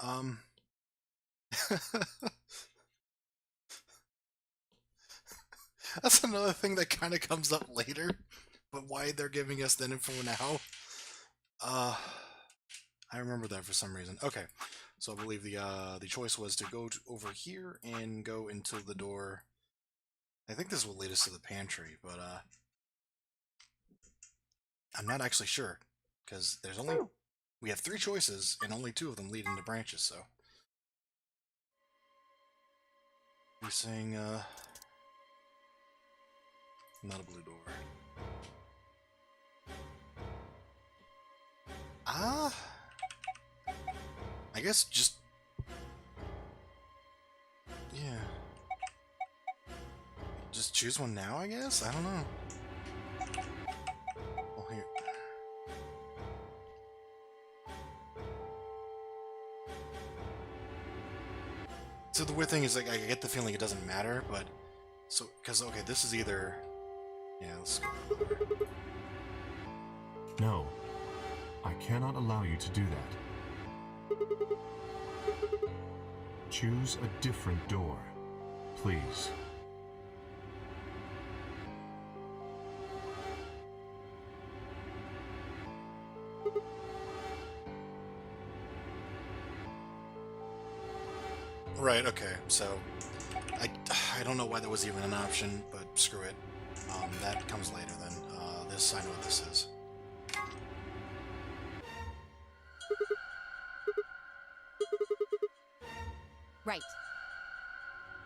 happen. That's another thing that kind of comes up later, but why they're giving us that info now? Uh, I remember that for some reason. Okay, so I believe the choice was to go over here and go into the door. I think this will lead us to the pantry, but I'm not actually sure because we have three choices and only two of them lead into branches. So we're saying not a blue door. I guess just yeah. Just choose one now, I guess? I don't know. Well, here. So the weird thing is, like, I get the feeling it doesn't matter, but... So, because, okay, this is either... Yeah, let's go. No, I cannot allow you to do that. Choose a different door, please. Right, okay, so... I don't know why that was even an option, but screw it. That comes later then. This, I know what this is. Right.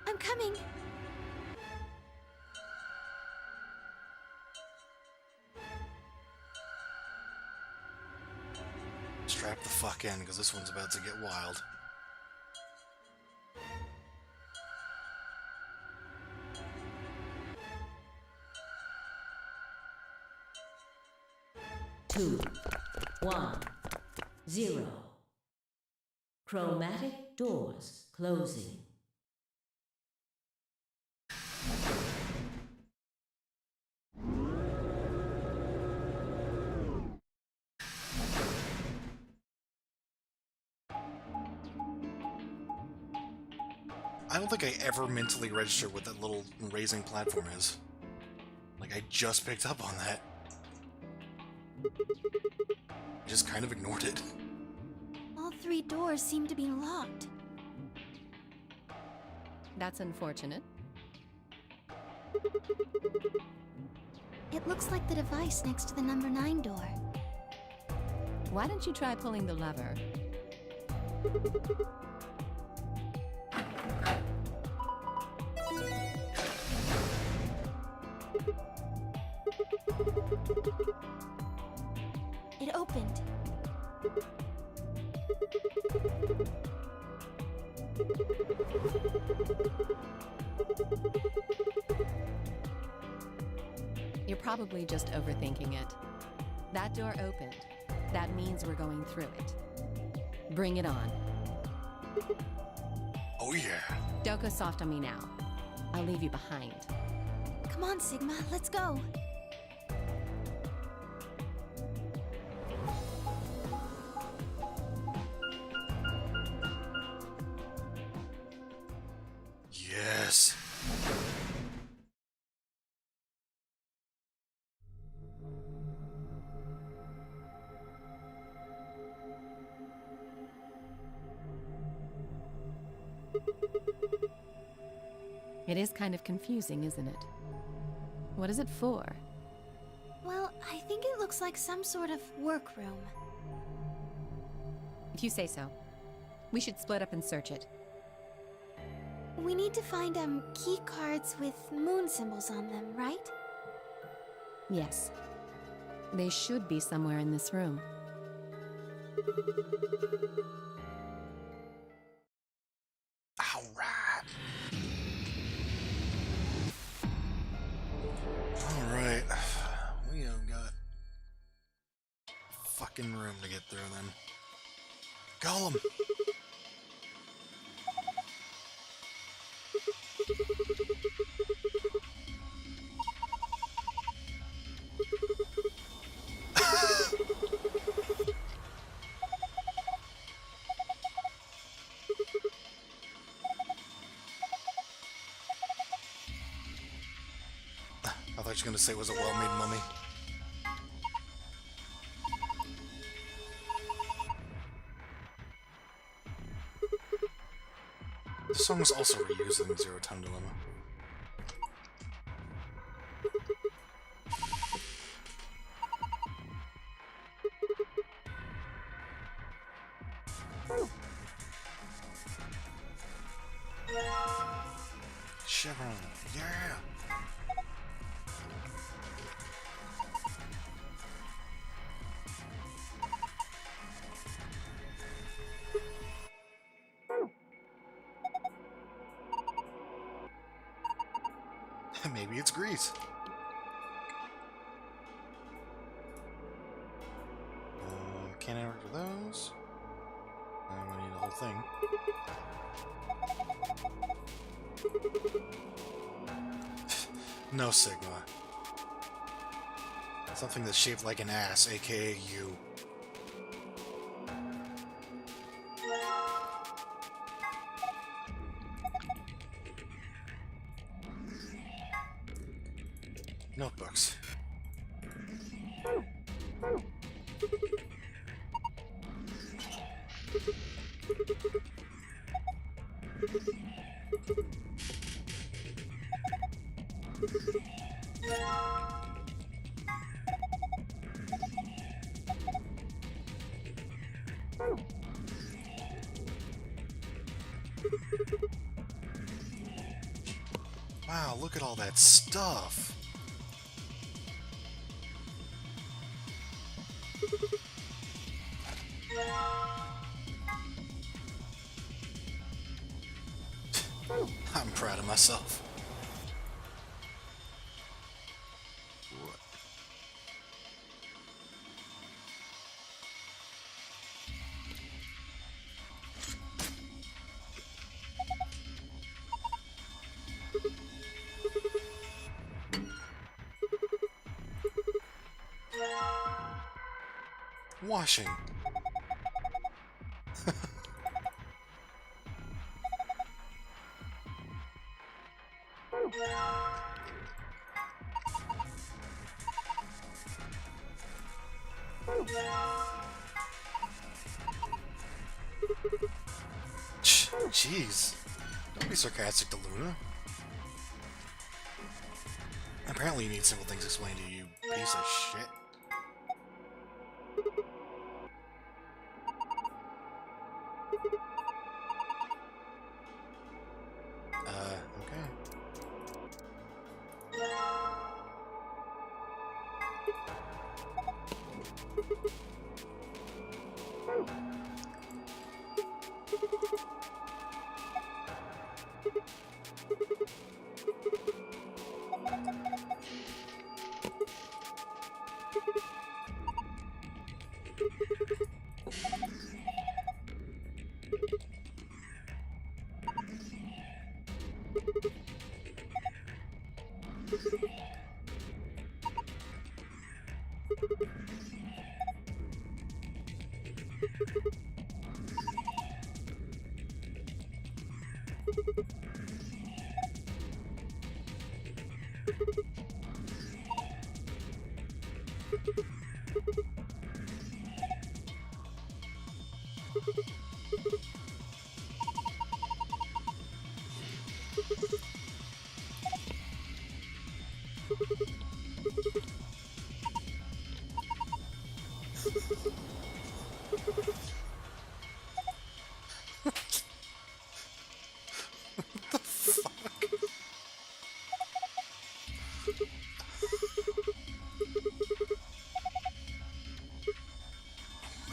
I'm coming. Strap the fuck in, because this one's about to get wild. Two, 1, 0. Chromatic doors closing. I don't think I ever mentally registered what that little raising platform is. Like, I just picked up on that. I just kind of ignored it. All three doors seem to be locked. That's unfortunate. It looks like the device next to the number 9 door. Why don't you try pulling the lever? It opened. You're probably just overthinking it. That door opened. That means we're going through it. Bring it on. Oh yeah. Don't go soft on me now. I'll leave you behind. Come on, Sigma, let's go. Yes. It is kind of confusing, isn't it? What is it for? Well, I think it looks like some sort of workroom. If you say so. We should split up and search it. We need to find, key cards with moon symbols on them, right? Yes. They should be somewhere in this room. Alright. Alright. We have got a fucking room to get through then. Golem! thought you were gonna say it was a well-made mummy. This song was also reused in the Zero Time Dilemma. Chevron, yeah! Maybe it's Grease. Can't work for those. I need the whole thing. No Sigma. Something that's shaped like an ass, aka you. Notebooks. Wow, look at all that stuff. I'm proud of myself. Washing. Jeez. Don't be sarcastic to Luna. Apparently you need simple things explained to you, piece of shit. Okay.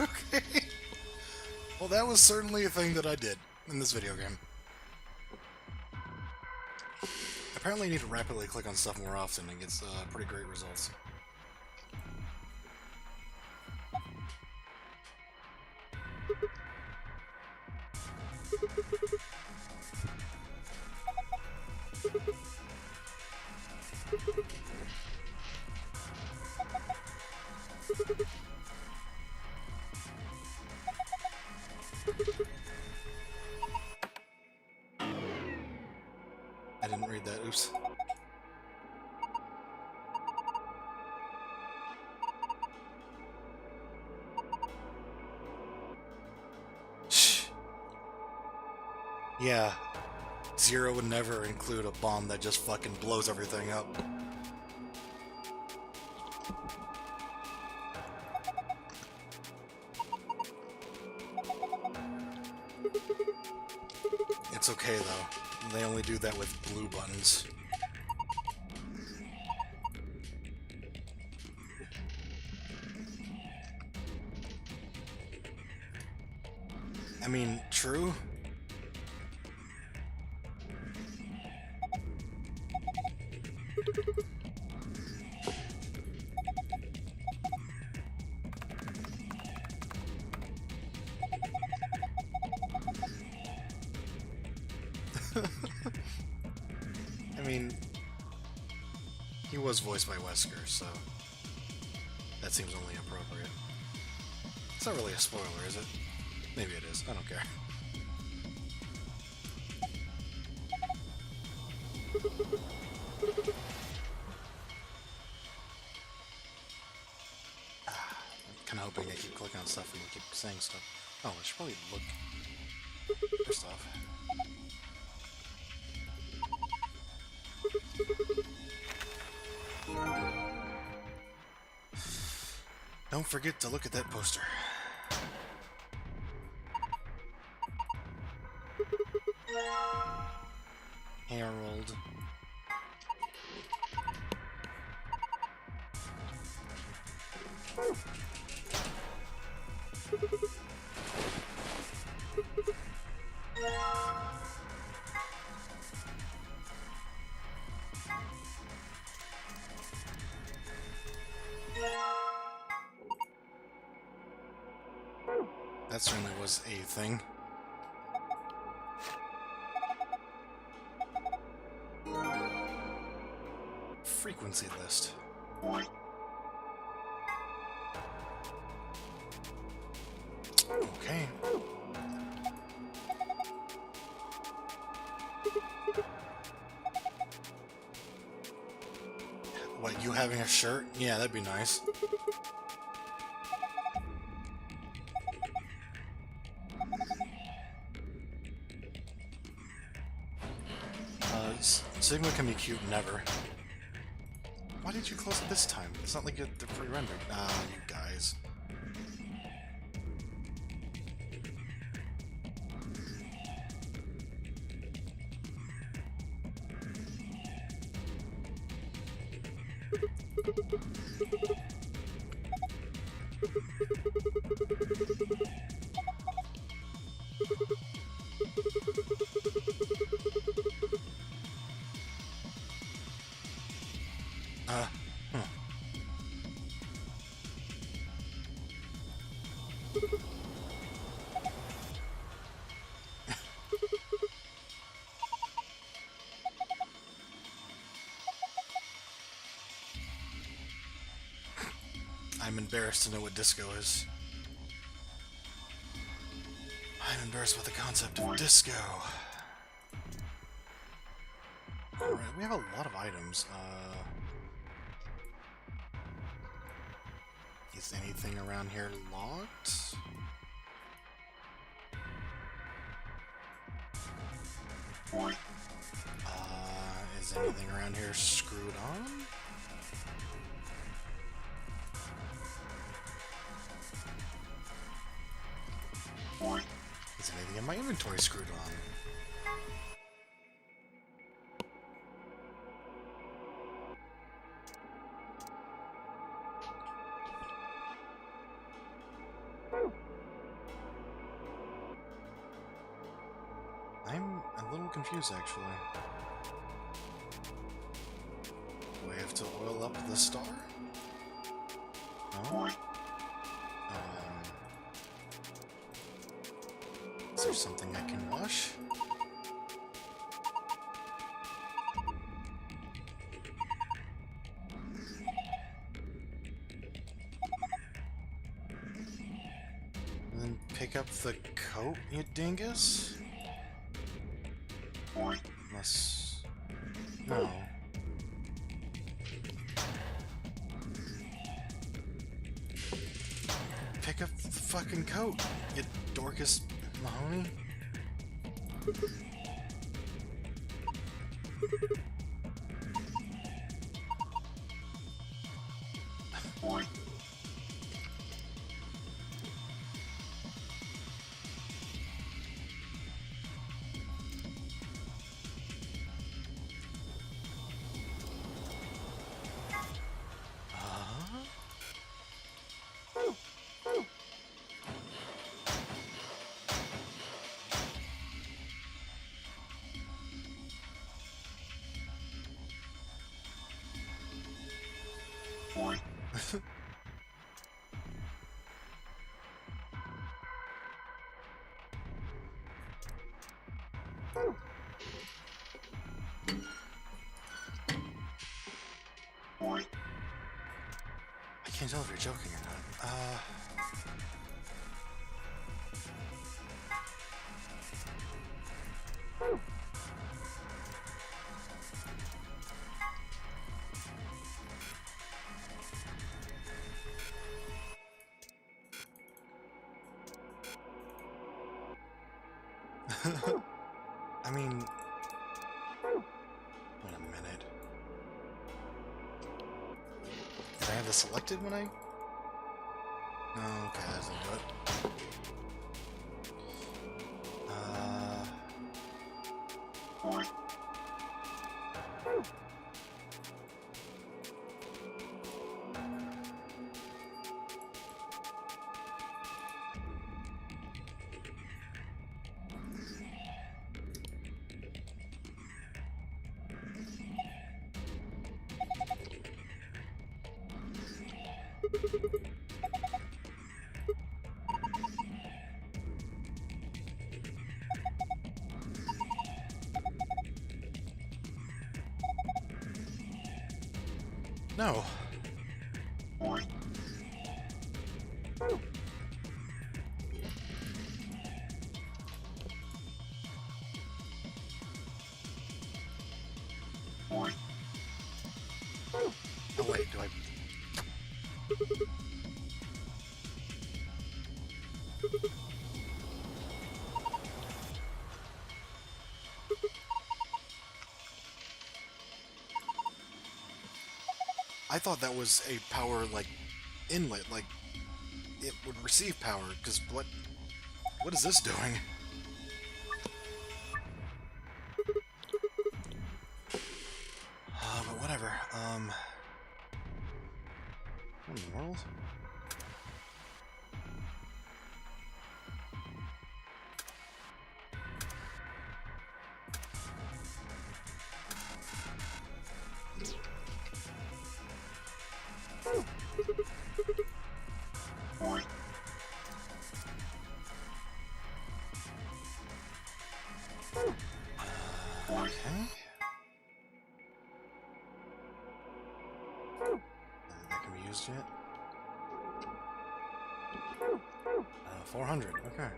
Okay. Well, that was certainly a thing that I did in this video game. Apparently, you need to rapidly click on stuff more often and gets pretty great results. I didn't read that, oops. Yeah. Zero would never include a bomb that just fucking blows everything up. It's okay though. They only do that with blue buttons. I mean, true. I mean, he was voiced by Wesker, so that seems only appropriate. It's not really a spoiler, is it? Maybe it is. I don't care. I'm kind of hoping I keep clicking on stuff and we keep saying stuff. Oh, I should probably look for stuff. Don't forget to look at that poster. Harold. That certainly was a thing. Frequency list. Okay. What, you having a shirt? Yeah, that'd be nice. Sigma can be cute never. Why did you close it this time? It's not like they're pre-rendered. Ah, you guys. Huh. I'm embarrassed to know what disco is. I'm embarrassed with the concept of disco. Alright, we have a lot of items. Is anything around here locked? Is anything around here screwed on? Is anything in my inventory screwed on? I'm a little confused, actually. Do I have to oil up the star? No? Is there something I can wash? And then pick up the coat, you dingus? Unless... No. Pick up the fucking coat, you Dorcas Mahoney. I can't tell if you're joking or not. I mean, wait a minute. Did I have this selected when I? No, okay, that doesn't do it. No. Oh wait, do I? I thought that was a power, like, inlet, like, it would receive power, because what is this doing? But whatever, what in the world? Okay. That can be used yet? 400, okay.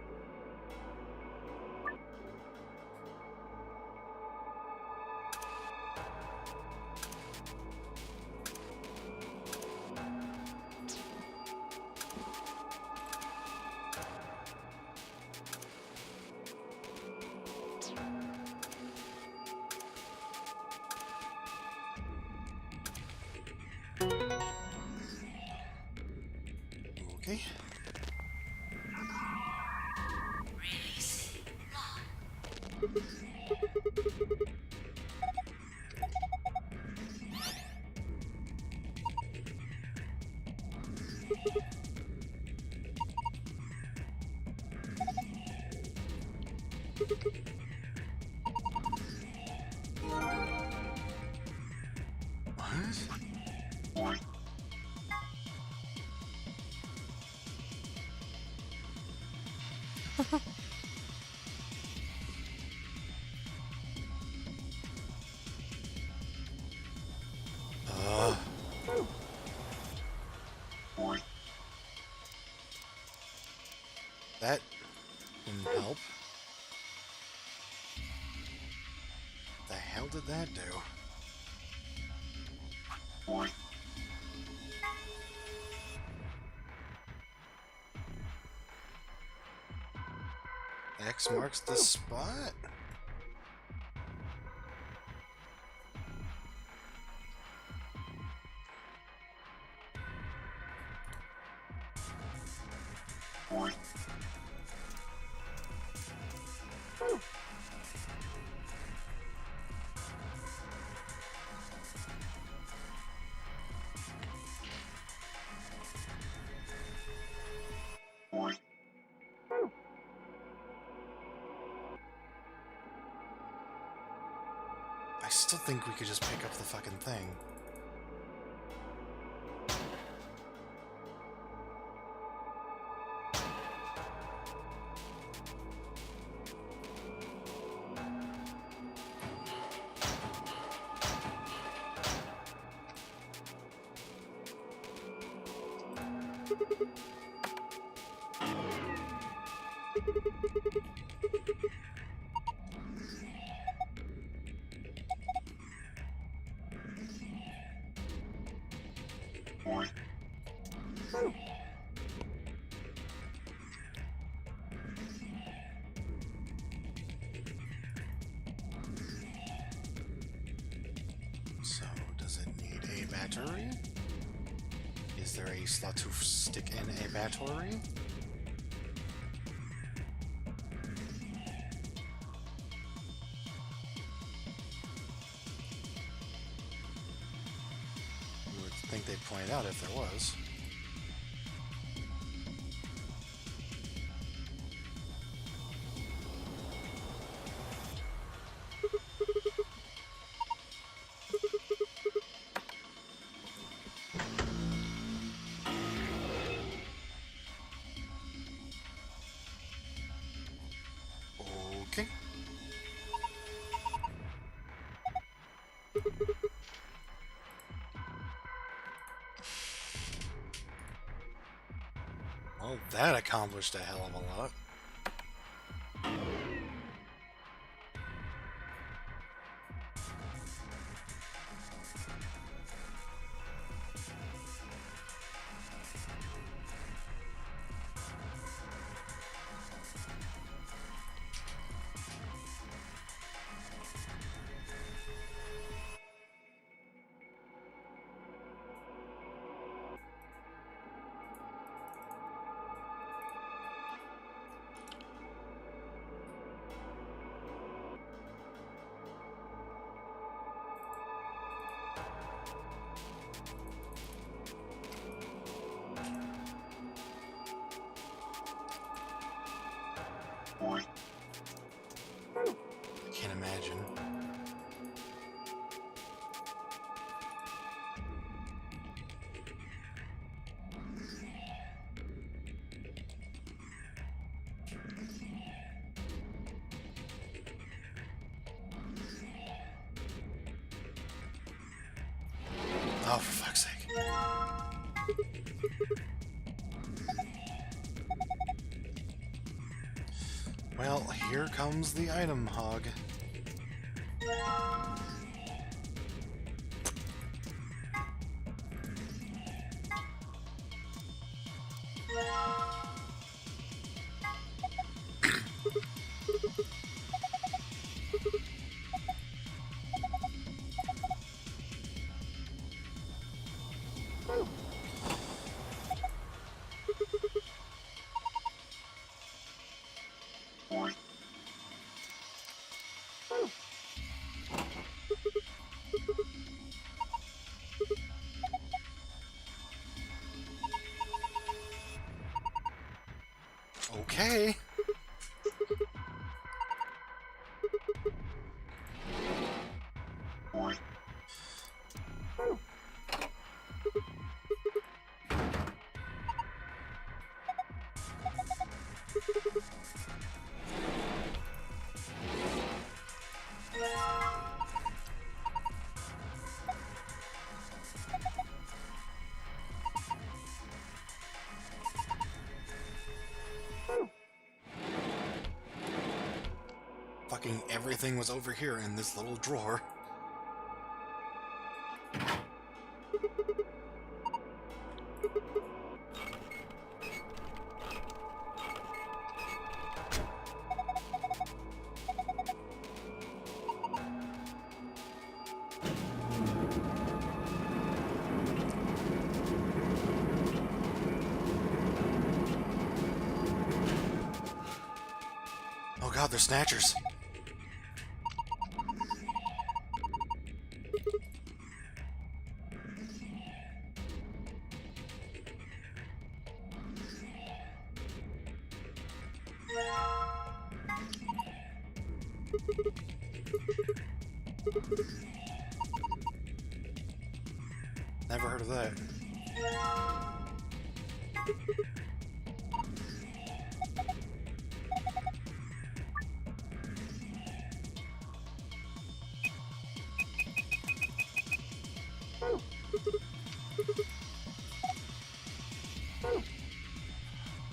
Okay. What? That didn't help. The hell did that do? X marks the spot? I still think we could just pick up the fucking thing. So, does it need a battery? Is there a slot to stick in a battery? You would think they'd point it out if there was. Okay. Well, that accomplished a hell of a lot. I can't imagine. Oh, for fuck's sake. Well, here comes the item hog. Okay. Fucking everything was over here in this little drawer. Oh god, they're snatchers. Never heard of that.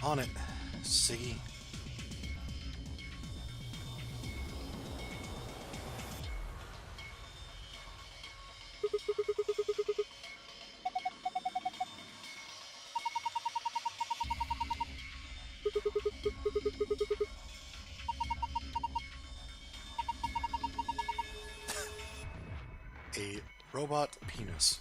On it, Siggy. A robot penis.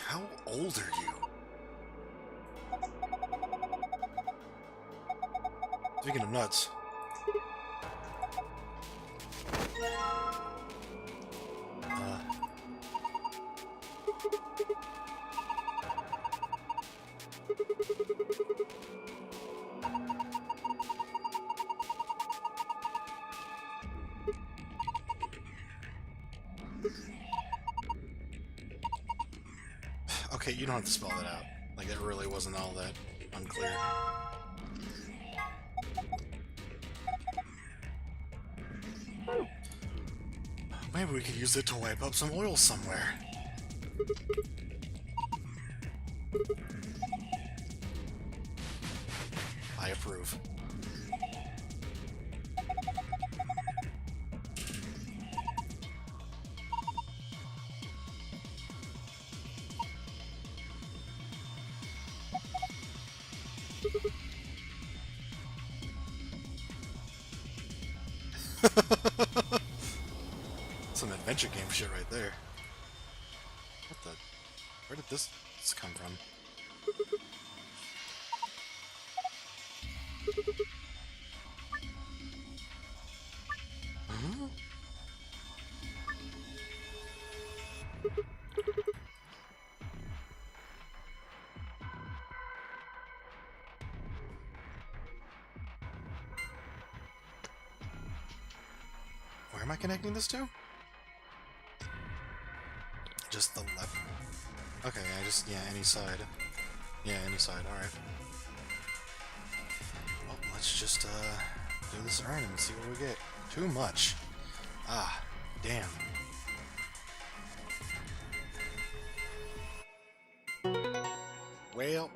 How old are you? Speaking of nuts. Okay, you don't have to spell that out. Like, that really wasn't all that unclear. Maybe we could use it to wipe up some oil somewhere. I approve. Some adventure game shit right there. What the? Where did this come from? Huh? Where am I connecting this to? Just the left. Okay, yeah, any side. Yeah, any side, alright. Well, let's just, do this around and see what we get. Too much. Ah, damn. Well.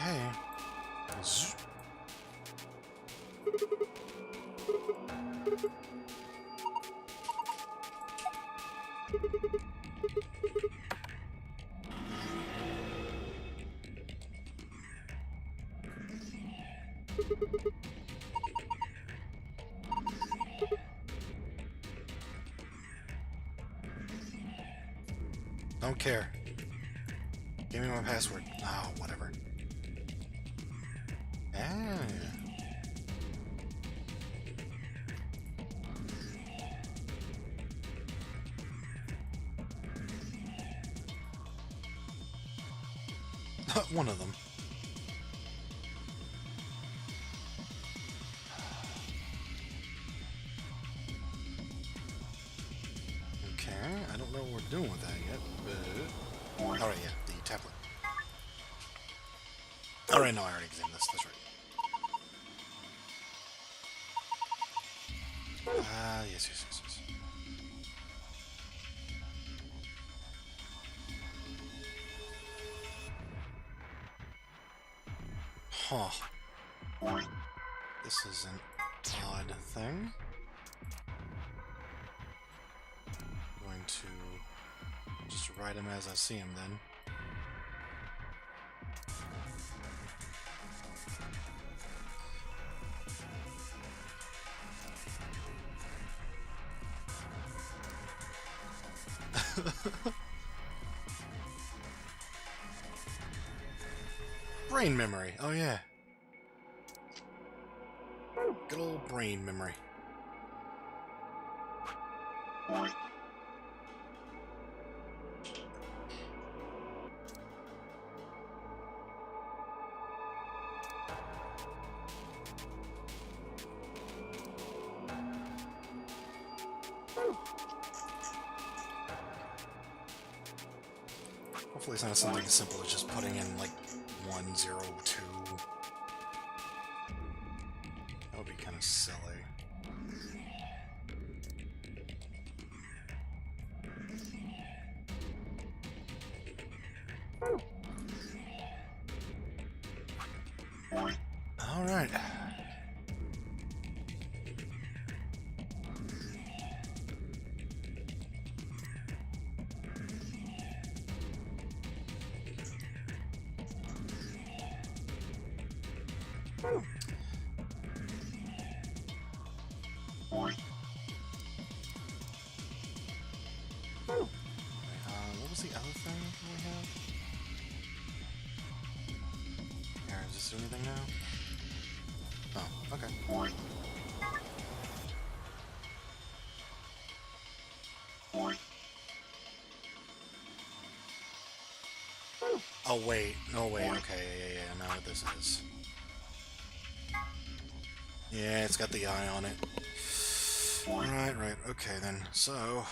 Okay. Zzz. Don't care. Give me my password. Oh, whatever. Ah. One of them. Okay, I don't know what we're doing with that yet, but... Alright, yeah, the tablet. Alright, no, I already examined this, that's right. Ah, yes. Huh. This is an odd thing. Going to just write him as I see him then. Brain memory. Oh yeah. Good old brain memory. Hopefully it's not something as simple as just putting in like 102. That would be kind of silly. All right. What was the other thing we have? Here, is this anything now? Oh, okay. Oh wait, no wait, okay, yeah, I know what this is. Yeah, it's got the eye on it. Right, okay then, so...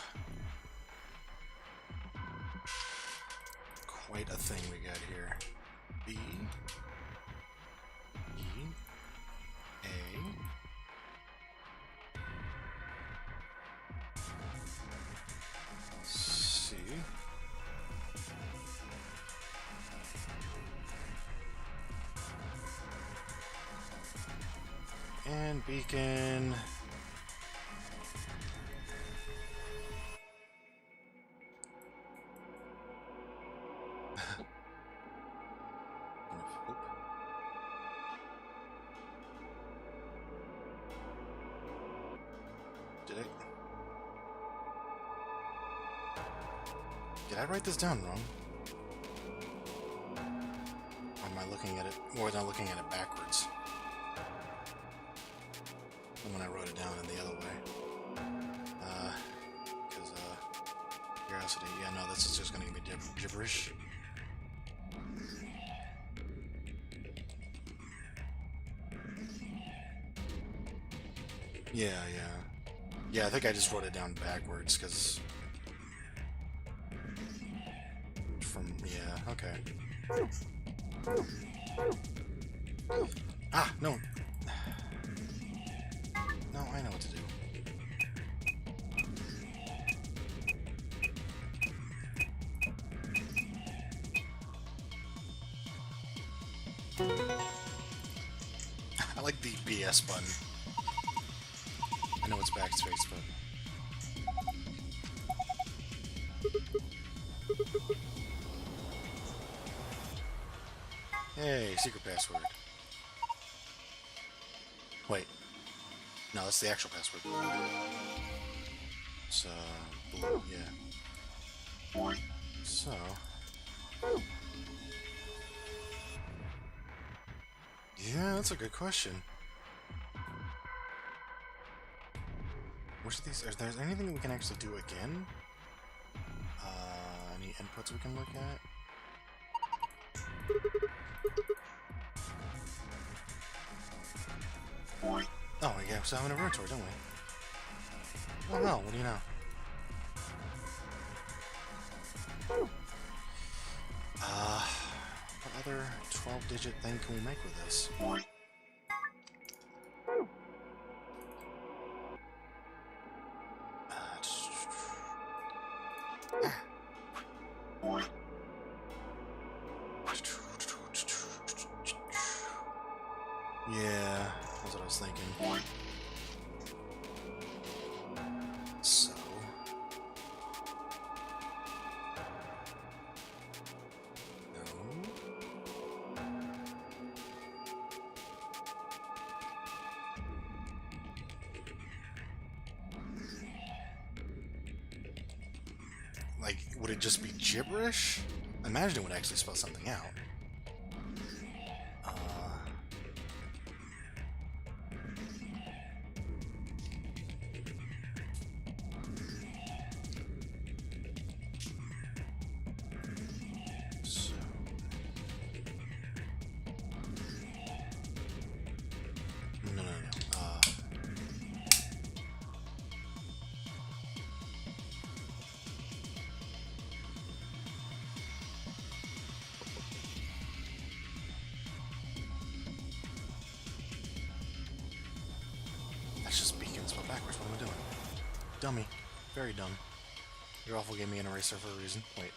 Quite a thing we got here. B... E... A... C... And beacon... Did I write this down wrong? Or am I looking at it, or am I looking at it backwards? And when I wrote it down in the other way. Because, curiosity, yeah, no, this is just gonna be gibberish. Yeah. Yeah, I think I just wrote it down backwards, because... Yeah, okay. Ah, no. No, I know what to do. I like the BS button. I know it's backspace, but... Hey, secret password. Wait. No, that's the actual password. It's, blue, yeah. So... Yeah, that's a good question. Which of these... Is there anything we can actually do again? Any inputs we can look at? Oh, yeah, we still have an inventory, don't we? Oh no, what do you know? What other 12-digit thing can we make with this? Yeah, that's what I was thinking. So... No. Like, would it just be gibberish? I imagine it would actually spell something out. So... No. That's just beacons, but backwards. What am I doing? Dummy. Very dumb. Your awful gave me an eraser for a reason. Wait.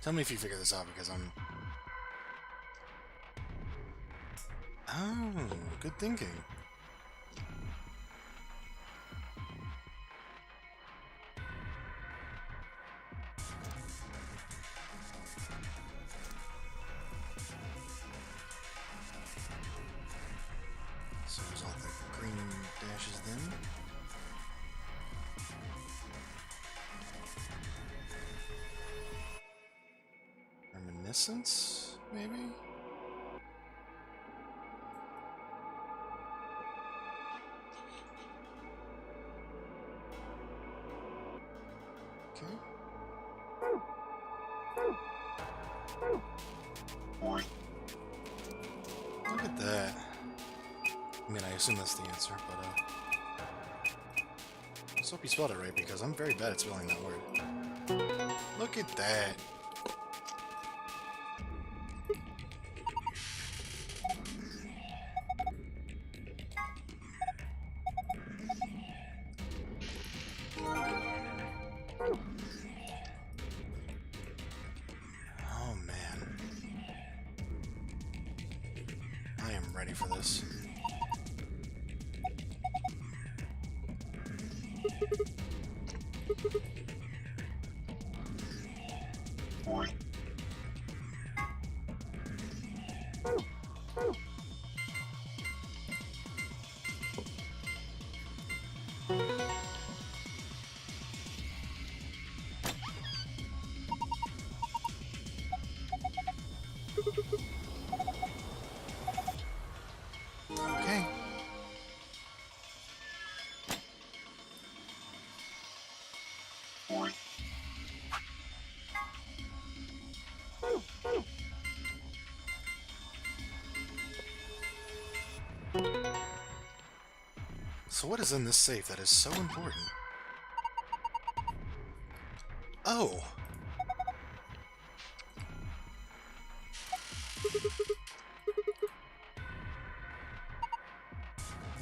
Tell me if you figure this out, because I'm... Oh, good thinking. So there's all the green dashes then. Reminiscence, maybe? Okay. Look at that. I mean, I assume that's the answer, but let's hope you spelled it right, because I'm very bad at spelling that word. Look at that. Oh man. I am ready for this. Okay. So what is in this safe that is so important? Oh!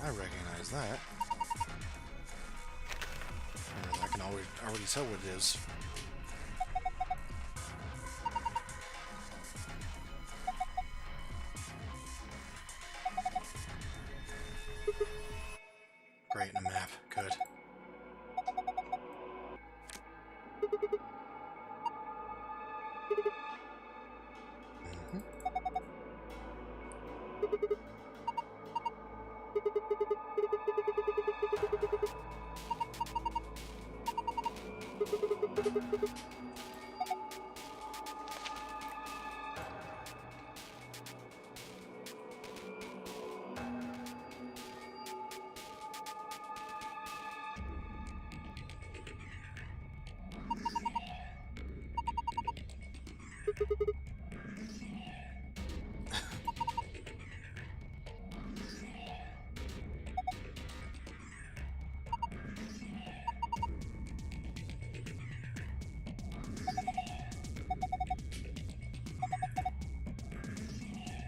I recognize that. Or I can already tell what it is. Great, and a map. Good.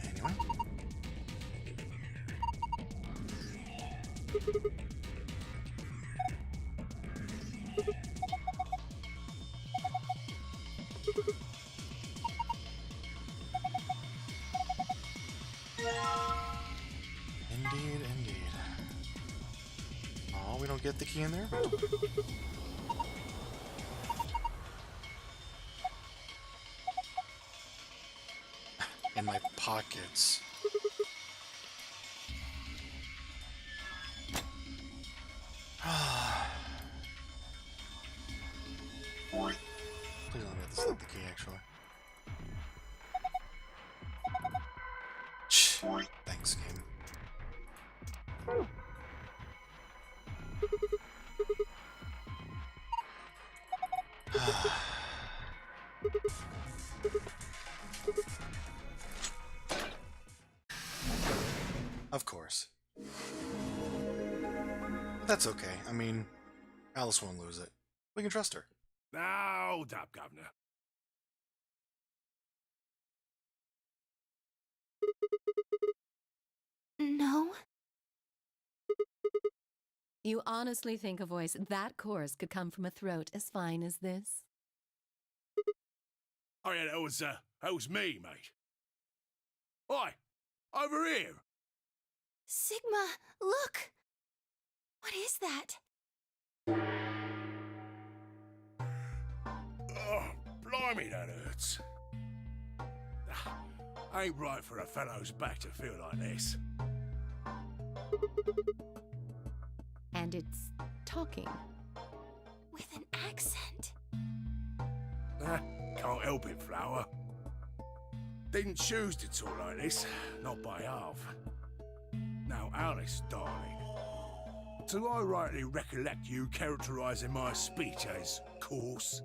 Anyway. Indeed, indeed. Oh, we don't get the key in there? In my pockets. Please don't get this like the key, actually. Thanks, game. Of course. That's okay. I mean, Alice won't lose it. We can trust her. Now, hold up, Governor. No? You honestly think a voice that coarse could come from a throat as fine as this? Oh yeah, that was me, mate. Oi, over here. Sigma, look! What is that? Oh, blimey, that hurts. Ain't right for a fellow's back to feel like this. And it's talking. With an accent. Can't help it, Flower. Didn't choose to talk like this, not by half. Now, Alice, darling, do I rightly recollect you characterising my speech as coarse?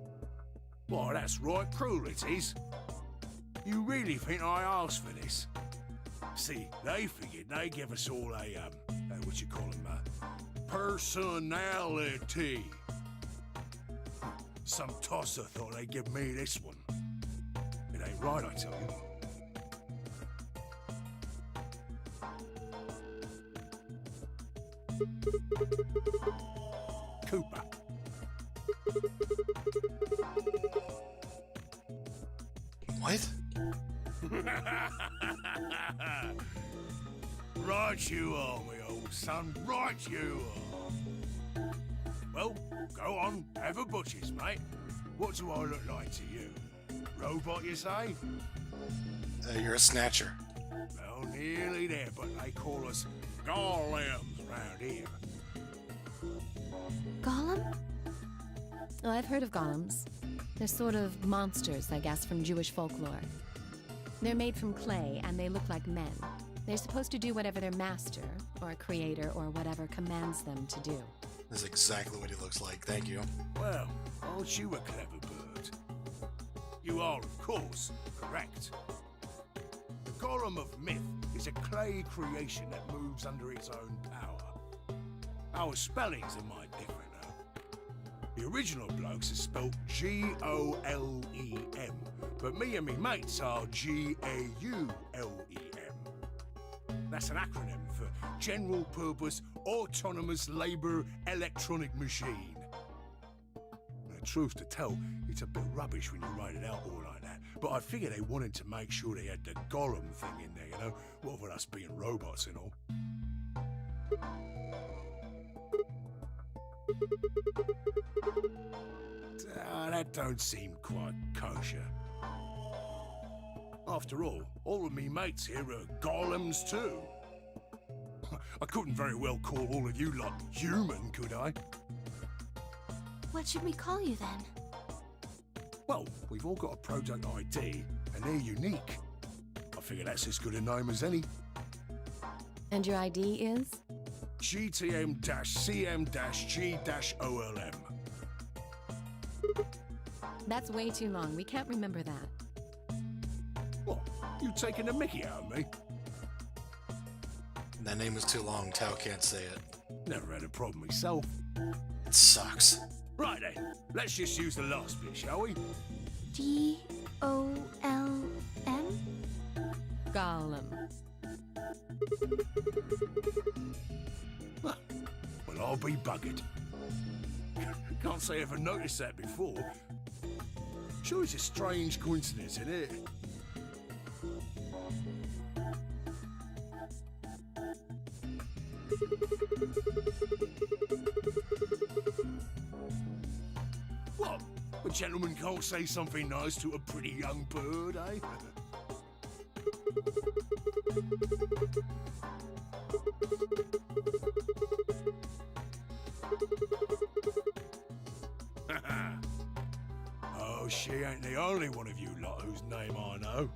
Why, that's right, cruel it is. You really think I asked for this? See, they figured they'd give us all a, what you call them, personality. Some tosser thought they'd give me this one. It ain't right, I tell you. Cooper. What? Right you are, my old son, right you are. Well, go on, have a butcher's, mate. What do I look like to you? Robot, you say? You're a snatcher. Well, nearly there, but they call us golems round here. Golem? Oh, I've heard of golems. They're sort of monsters, I guess, from Jewish folklore. They're made from clay, and they look like men. They're supposed to do whatever their master, or creator, or whatever commands them to do. That's exactly what he looks like. Thank you. Well, aren't you a clever bird? You are, of course, correct. The Golem of Myth is a clay creation that moves under its own power. Our spellings are might different, though. The original blokes is spelled Golem, but me and me mates are Gaulem. That's an acronym for General Purpose Autonomous Labour Electronic Machine. The truth to tell, it's a bit rubbish when you write it out all like that, but I figure they wanted to make sure they had the Golem thing in there, you know, what with us being robots and all. That don't seem quite kosher. After all of me mates here are golems too. I couldn't very well call all of you lot human, could I? What should we call you then? Well, we've all got a product ID, and they're unique. I figure that's as good a name as any. And your ID is? GTM-CM-G-OLM. That's way too long. We can't remember that. What? You taking a mickey out of me? That name is too long. Tao can't say it. Never had a problem myself. It sucks. Right then, let's just use the last bit, shall we? Golm? Golem. I'll be buggered. Can't say I ever noticed that before. Sure, it's a strange coincidence, isn't it? What? A gentleman can't say something nice to a pretty young bird, eh? Oh, she ain't the only one of you lot whose name I know.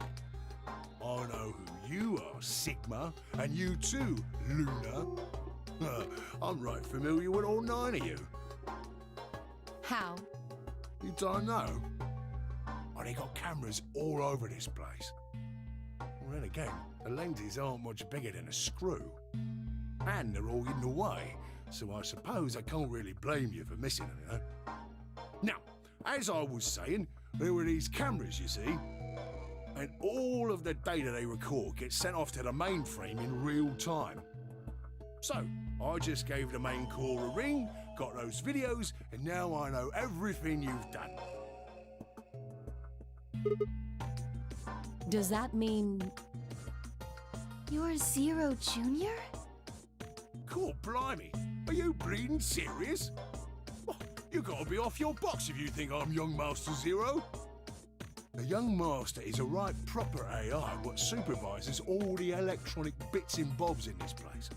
I know who you are, Sigma, and you too, Luna. I'm right familiar with all 9 of you. How? You don't know? Oh, they got cameras all over this place. Well, then again, the lenses aren't much bigger than a screw. And they're all hidden away, so I suppose I can't really blame you for missing them, you know? Now, as I was saying, there were these cameras, you see, and all of the data they record gets sent off to the mainframe in real time. So, I just gave the main core a ring, got those videos, and now I know everything you've done. Does that mean... You're Zero Junior? Cool, blimey. Are you bleeding serious? Oh, you gotta be off your box if you think I'm Young Master Zero. The Young Master is a right proper AI what supervises all the electronic bits and bobs in this place.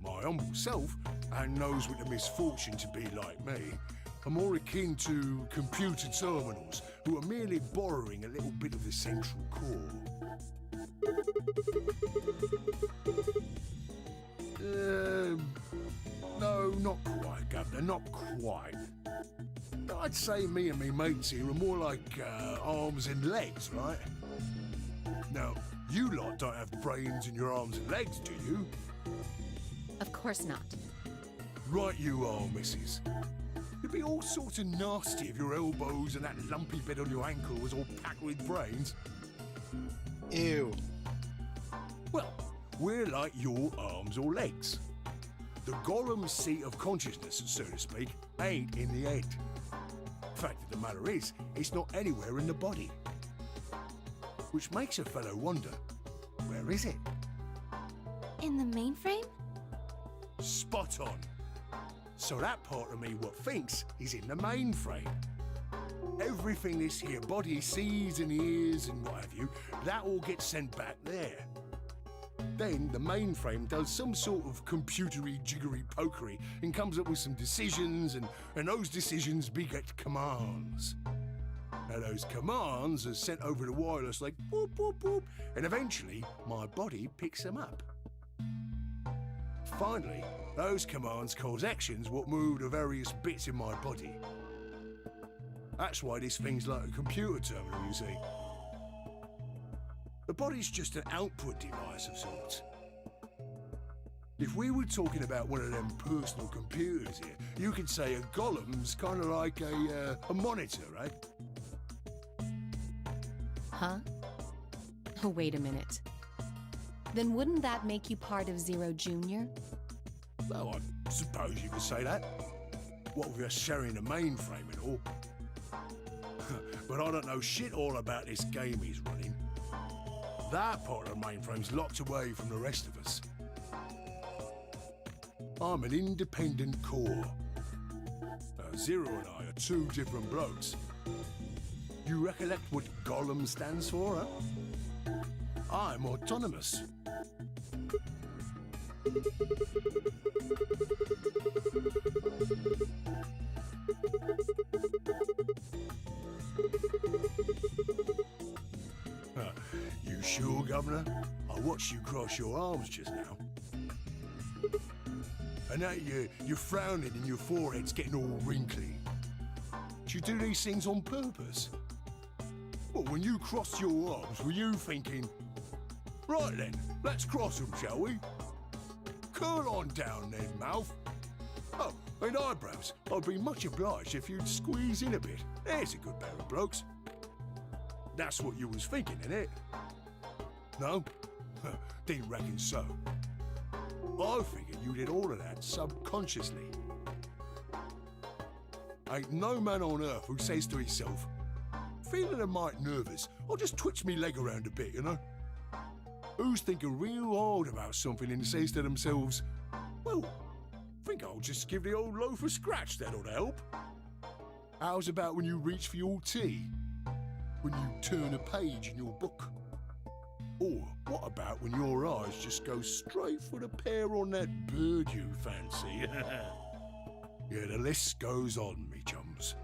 My humble self, and those with the misfortune to be like me, are more akin to computer terminals who are merely borrowing a little bit of the central core. No, not quite, Governor, not quite. I'd say me and me mates here are more like arms and legs, right? Now, you lot don't have brains in your arms and legs, do you? Of course not. Right you are, missus. It'd be all sorts of nasty if your elbows and that lumpy bit on your ankle was all packed with brains. Ew. Well, we're like your arms or legs. The Golem's seat of consciousness, so to speak, ain't in the head. Fact of the matter is, it's not anywhere in the body. Which makes a fellow wonder, where is it? In the mainframe? Spot on. So that part of me what thinks is in the mainframe. Everything this here body sees and hears and what have you, that all gets sent back there. Then the mainframe does some sort of computery jiggery pokery and comes up with some decisions, and those decisions beget commands. Now those commands are sent over the wireless like boop boop boop, and eventually my body picks them up. Finally, those commands cause actions what move the various bits in my body. That's why this thing's like a computer terminal, you see. The body's just an output device of sorts. If we were talking about one of them personal computers here, you could say a Golem's kind of like a monitor, right? Huh? Oh, wait a minute. Then wouldn't that make you part of Zero Junior? Well, I suppose you could say that. What with us sharing the mainframe and all. But I don't know shit all about this game he's running. That part of the mainframe's locked away from the rest of us. I'm an independent core. Zero and I are 2 different blokes. You recollect what Golem stands for, huh? I'm autonomous. You sure, Governor? I watched you cross your arms just now. And now you're frowning and your forehead's getting all wrinkly. Do you do these things on purpose? Well, when you crossed your arms, were you thinking, right then, let's cross them, shall we? Curl on down then, mouth. Oh, and eyebrows. I'd be much obliged if you'd squeeze in a bit. There's a good pair of blokes. That's what you was thinking, innit? No? Didn't reckon so. I figured you did all of that subconsciously. Ain't no man on earth who says to himself, feeling a mite nervous, I'll just twitch me leg around a bit, you know? Who's thinking real hard about something and says to themselves, well, think I'll just give the old loaf a scratch, that'll help. How's about when you reach for your tea? When you turn a page in your book? Or what about when your eyes just go straight for the pear on that bird you fancy? Yeah, the list goes on, me chums.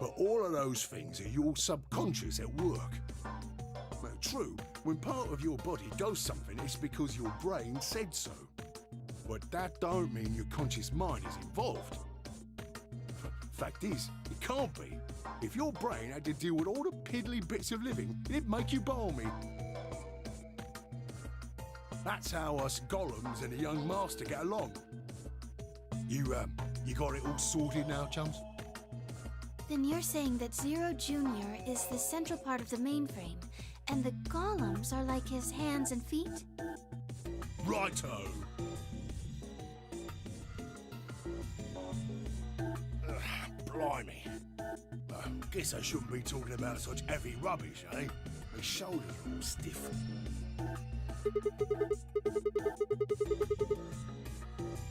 But all of those things are your subconscious at work. Well, true, when part of your body does something, it's because your brain said so. But that don't mean your conscious mind is involved. Fact is, it can't be. If your brain had to deal with all the piddly bits of living, it'd make you balmy. That's how us golems and the young master get along. You got it all sorted now, chums? Then you're saying that Zero Jr. is the central part of the mainframe, and the golems are like his hands and feet? Righto! Blimey. Guess I shouldn't be talking about such heavy rubbish, eh? My shoulders are all stiff.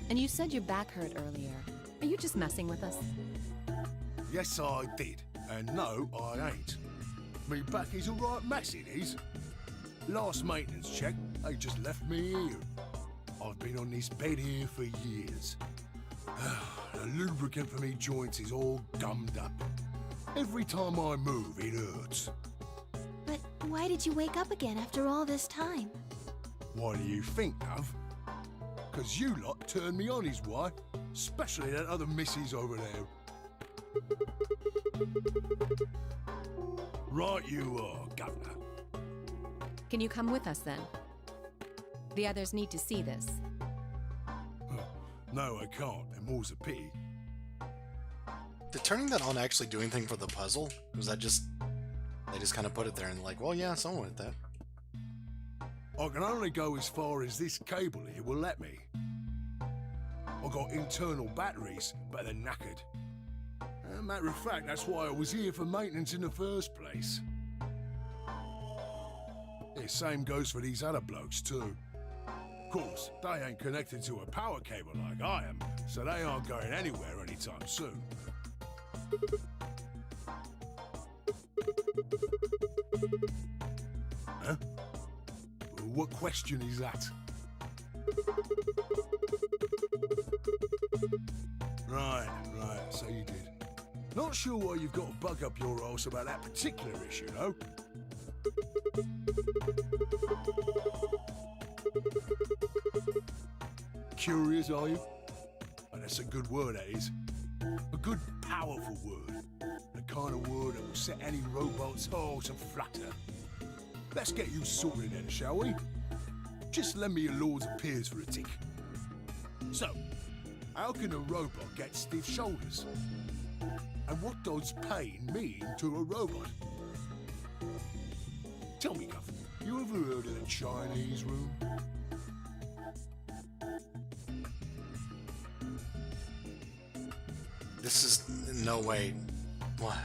And you said your back hurt earlier. Are you just messing with us? Yes, I did. And no, I ain't. Me back is a right mess, it is. Last maintenance check, they just left me here. I've been on this bed here for years. The lubricant for me joints is all gummed up. Every time I move, it hurts. But why did you wake up again after all this time? What do you think, love? 'Cause you lot turned me on is why. Especially that other missus over there. Right you are, Governor. Can you come with us then? The others need to see this. No, I can't, and more's a pity. Did turning that on actually do anything for the puzzle? Or was that just... they just kind of put it there and like, well, yeah, someone with that. I can only go as far as this cable here will let me. I got internal batteries, but they're knackered. Matter of fact, that's why I was here for maintenance in the first place. Yeah, same goes for these other blokes too. Of course, they ain't connected to a power cable like I am, so they aren't going anywhere anytime soon. Huh? What question is that? Right, so you did. Not sure why you've got to bug up your arse about that particular issue, though. Curious, are you? Oh, that's a good word, that is. A good, powerful word. The kind of word that will set any robot's heart aflutter. Let's get you sorted then, shall we? Just lend me your Lords of Peers for a tick. So, how can a robot get stiff shoulders? And what does pain mean to a robot? Tell me, Guff, you ever heard of the Chinese room? This is... no way. What?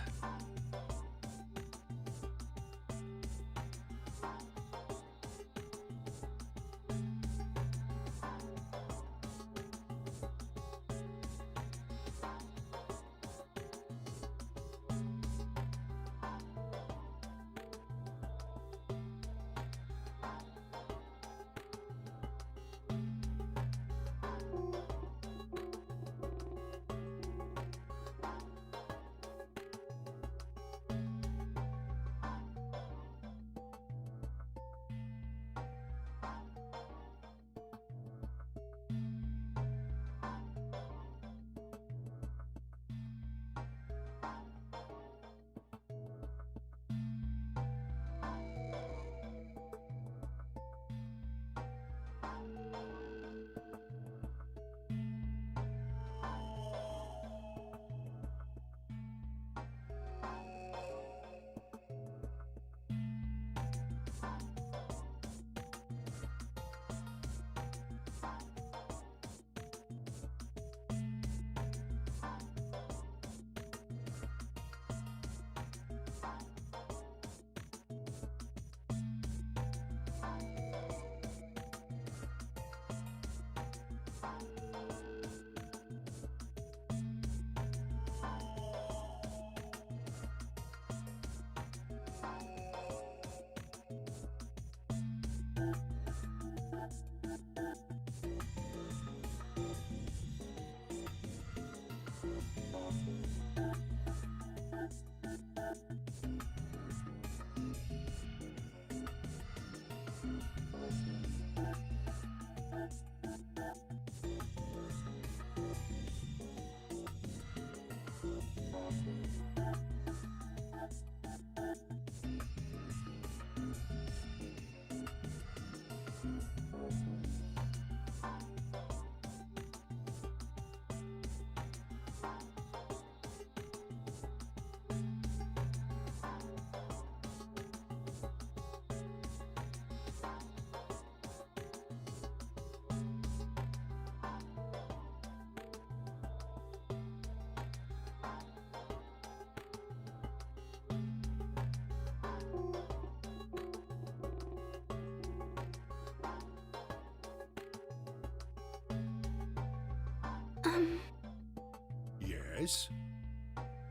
Yes?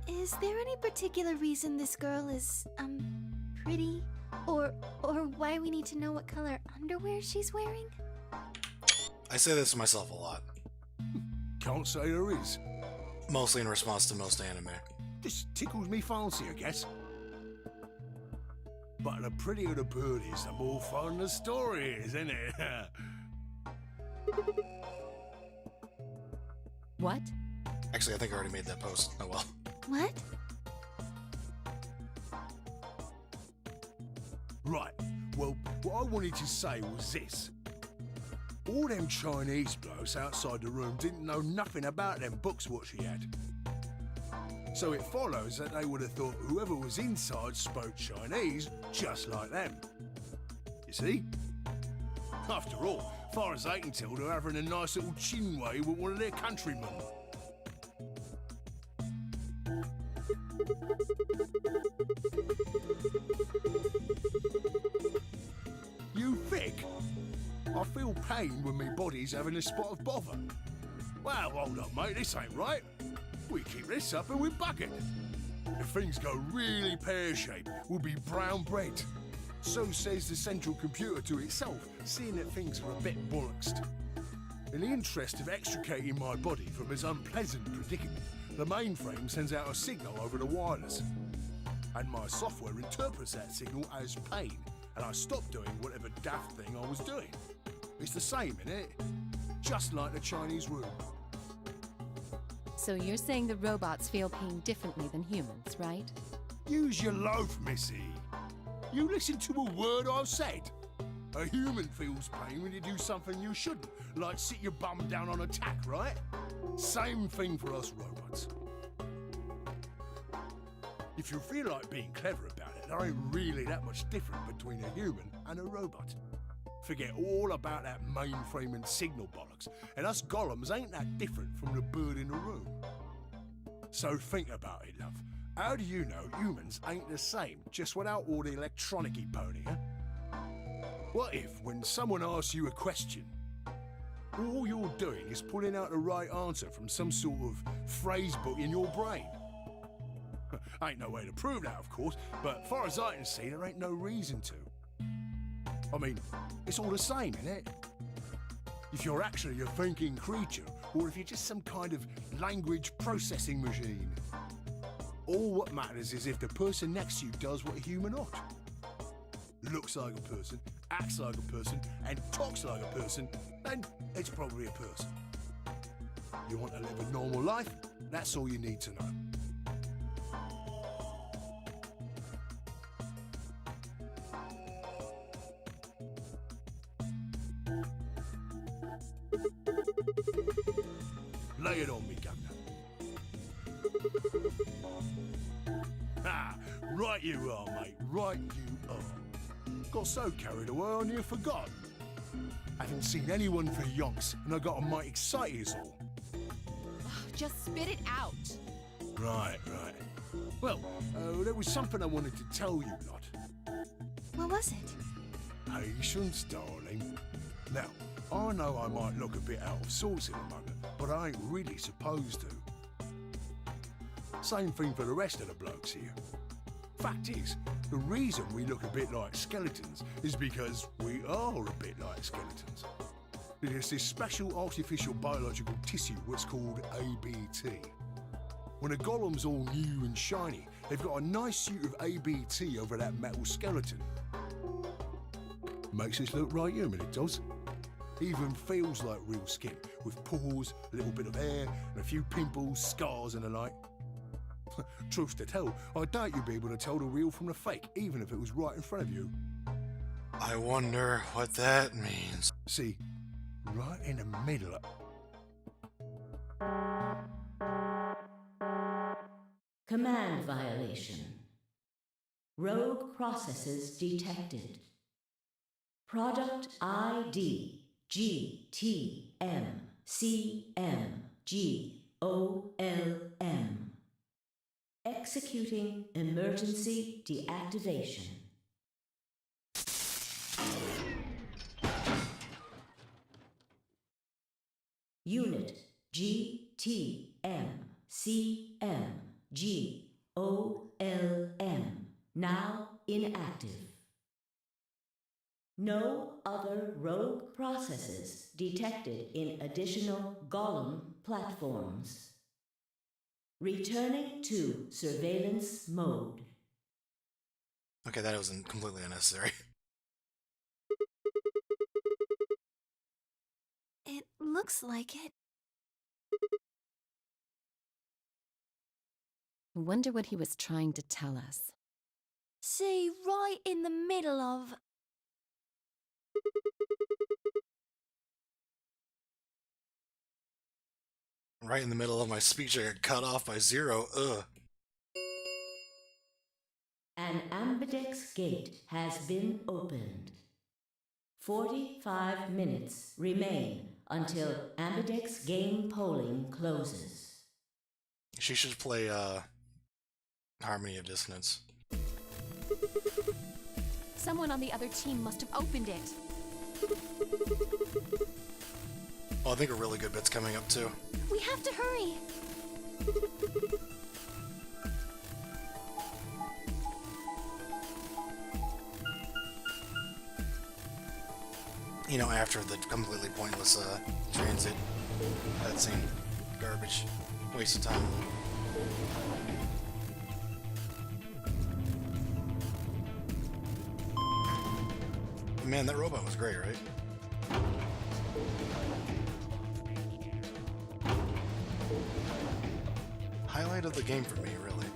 Is there any particular reason this girl is, pretty? Or why we need to know what color underwear she's wearing? I say this to myself a lot, Can't say there is. mostly in response to most anime. Just tickles me fancy, I guess. But the prettier the bird is, the more fun the story is, isn't it? What? Actually, I think I already made that post. Oh well. What? Right, well, what I wanted to say was this. All them Chinese blokes outside the room didn't know nothing about them books what she had. So it follows that they would have thought whoever was inside spoke Chinese just like them. You see? After all, far as they can tell, they're having a nice little chinway with one of their countrymen. You think? I feel pain when my body's having a spot of bother. Well, hold on, mate, this ain't right. We keep this up and we bucket. If things go really pear-shaped, we'll be brown bread. So says the central computer to itself, seeing that things are a bit bollocksed. In the interest of extricating my body from this unpleasant predicament, the mainframe sends out a signal over the wireless. And my software interprets that signal as pain, and I stop doing whatever daft thing I was doing. It's the same, innit? Just like the Chinese room. So you're saying the robots feel pain differently than humans, right? Use your loaf, missy. You listen to a word I've said. A human feels pain when you do something you shouldn't, like sit your bum down on a tack, right? Same thing for us robots. If you feel like being clever about it, there ain't really that much different between a human and a robot. Forget all about that mainframe and signal bollocks, and us golems ain't that different from the bird in the room. So think about it, love. How do you know humans ain't the same, just without all the electronic-y pony, huh? What if, when someone asks you a question, all you're doing is pulling out the right answer from some sort of phrase book in your brain? Ain't no way to prove that, of course, but far as I can see, there ain't no reason to. I mean, it's all the same, innit? If you're actually a thinking creature, or if you're just some kind of language processing machine. All what matters is if the person next to you does what a human ought. Looks like a person, acts like a person, and talks like a person, then it's probably a person. You want to live a normal life? That's all you need to know. Lay it on me, Governor. Ah, right you are, mate. Right you are. Got so carried away I near forgot. Haven't seen anyone for yonks, and I got a mite excited as all. Just spit it out. Right. Well, there was something I wanted to tell you lot. What was it? Patience, darling. Now, I know I might look a bit out of sorts in a moment, but I ain't really supposed to. Same thing for the rest of the blokes here. Fact is, the reason we look a bit like skeletons is because we are a bit like skeletons. There's this special artificial biological tissue what's called ABT. When a golem's all new and shiny, they've got a nice suit of ABT over that metal skeleton. Makes us look right human, it does. Even feels like real skin, with pores, a little bit of hair, and a few pimples, scars and the like. Truth to tell, I doubt you'd be able to tell the real from the fake, even if it was right in front of you. I wonder what that means. See, right in the middle of... Command violation. Rogue processes detected. Product ID GTMCMGOLM. Executing emergency deactivation. Unit now inactive. No other rogue processes detected in additional Golem platforms. Returning to surveillance mode. Okay, that was completely unnecessary. It looks like it. I wonder what he was trying to tell us. See, right in the middle of... Right in the middle of my speech, I got cut off by Zero. Ugh. An Ambidex gate has been opened. 45 minutes remain until Ambidex game polling closes. She should play, Harmony of Dissonance. Someone on the other team must have opened it. Oh, I think a really good bit's coming up, too. We have to hurry! You know, after the completely pointless, transit cutscene. Garbage. Waste of time. Man, that robot was great, right? Highlight of the game for me, really.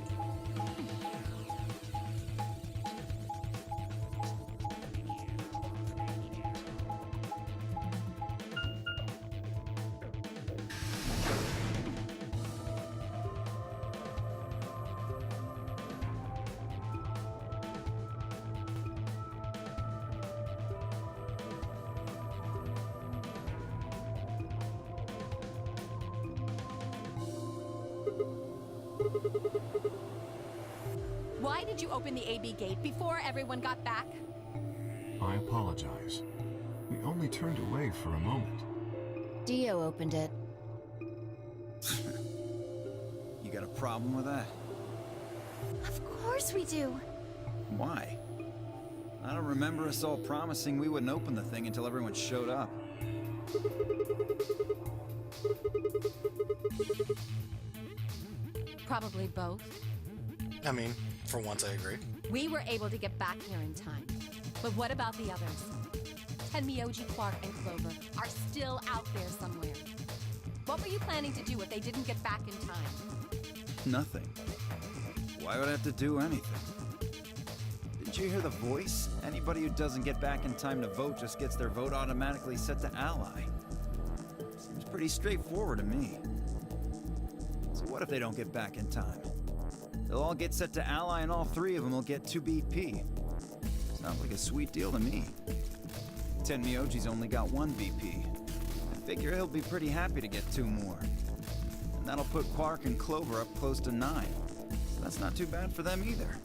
Why did you open the AB gate before everyone got back? I apologize. We only turned away for a moment. Dio opened it. You got a problem with that? Of course we do! Why? I don't remember us all promising we wouldn't open the thing until everyone showed up. Probably both. I mean, for once I agree. We were able to get back here in time. But what about the others? Tenmyoji, Quark, and Clover are still out there somewhere. What were you planning to do if they didn't get back in time? Nothing. Why would I have to do anything? Didn't you hear the voice? Anybody who doesn't get back in time to vote just gets their vote automatically set to ally. Seems pretty straightforward to me. So what if they don't get back in time? They'll all get set to ally and all three of them will get 2 BP. Sounds like a sweet deal to me. Tenmyoji's only got 1 BP. I figure he'll be pretty happy to get 2 more. And that'll put Quark and Clover up close to 9. So that's not too bad for them either.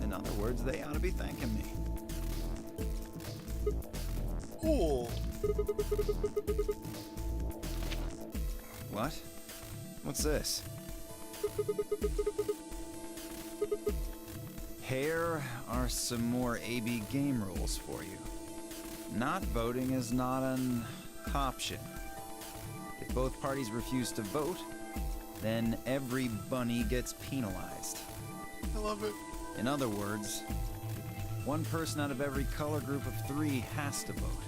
In other words, they ought to be thanking me. Ooh. What? What's this? Here are some more AB game rules for you. Not voting is not an option. If both parties refuse to vote, then every bunny gets penalized. I love it. In other words, 1 person out of every color group of 3 has to vote.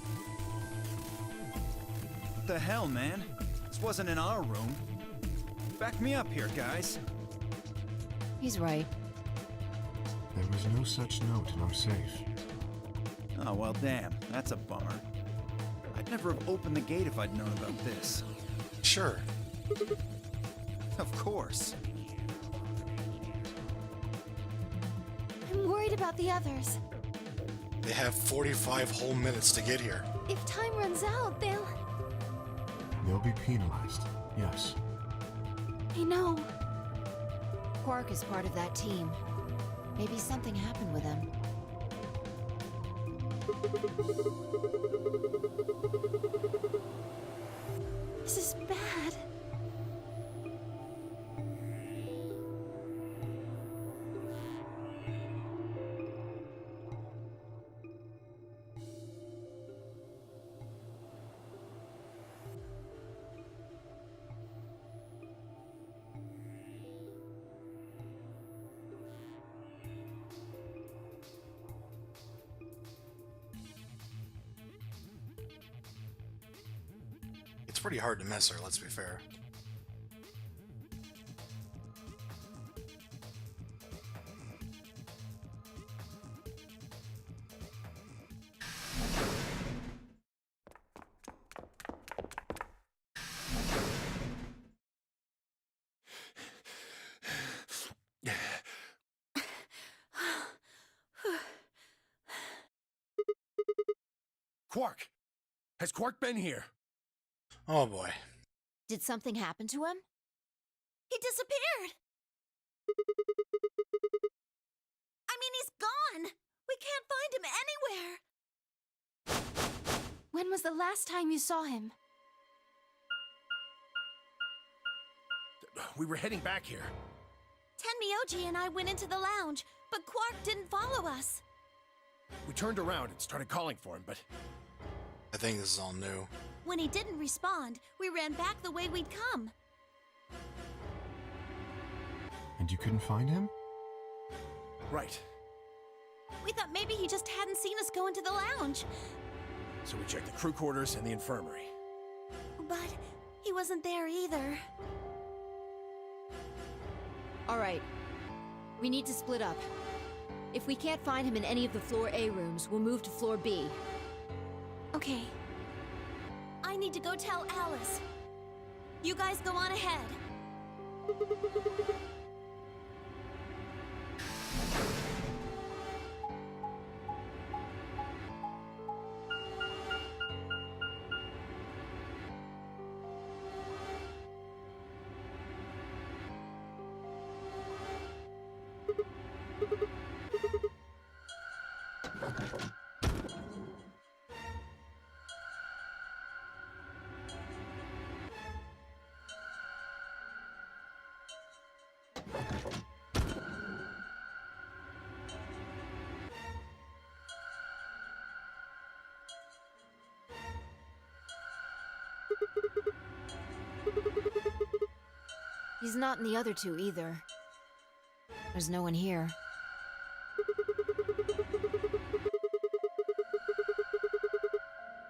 What the hell, man? This wasn't in our room. Back me up here, guys. He's right. There was no such note in our safe. Oh, well, damn. That's a bummer. I'd never have opened the gate if I'd known about this. Sure. Of course. I'm worried about the others. They have 45 whole minutes to get here. If time runs out, they'll... They'll be penalized, yes. I know. Quark is part of that team. Maybe something happened with him. This is bad. It's pretty hard to miss her, let's be fair. Quark! Has Quark been here? Oh boy. Did something happen to him? He disappeared! I mean, he's gone! We can't find him anywhere! When was the last time you saw him? We were heading back here. Tenmyoji and I went into the lounge, but Quark didn't follow us. We turned around and started calling for him, but I think this is all new. When he didn't respond, we ran back the way we'd come. And you couldn't find him? right. We thought maybe he just hadn't seen us go into the lounge. So we checked the crew quarters and the infirmary. But he wasn't there either. All right. We need to split up. If we can't find him in any of the floor A rooms, we'll move to floor B. Okay. I need to go tell Alice. You guys go on ahead. He's not in the other two either. There's no one here.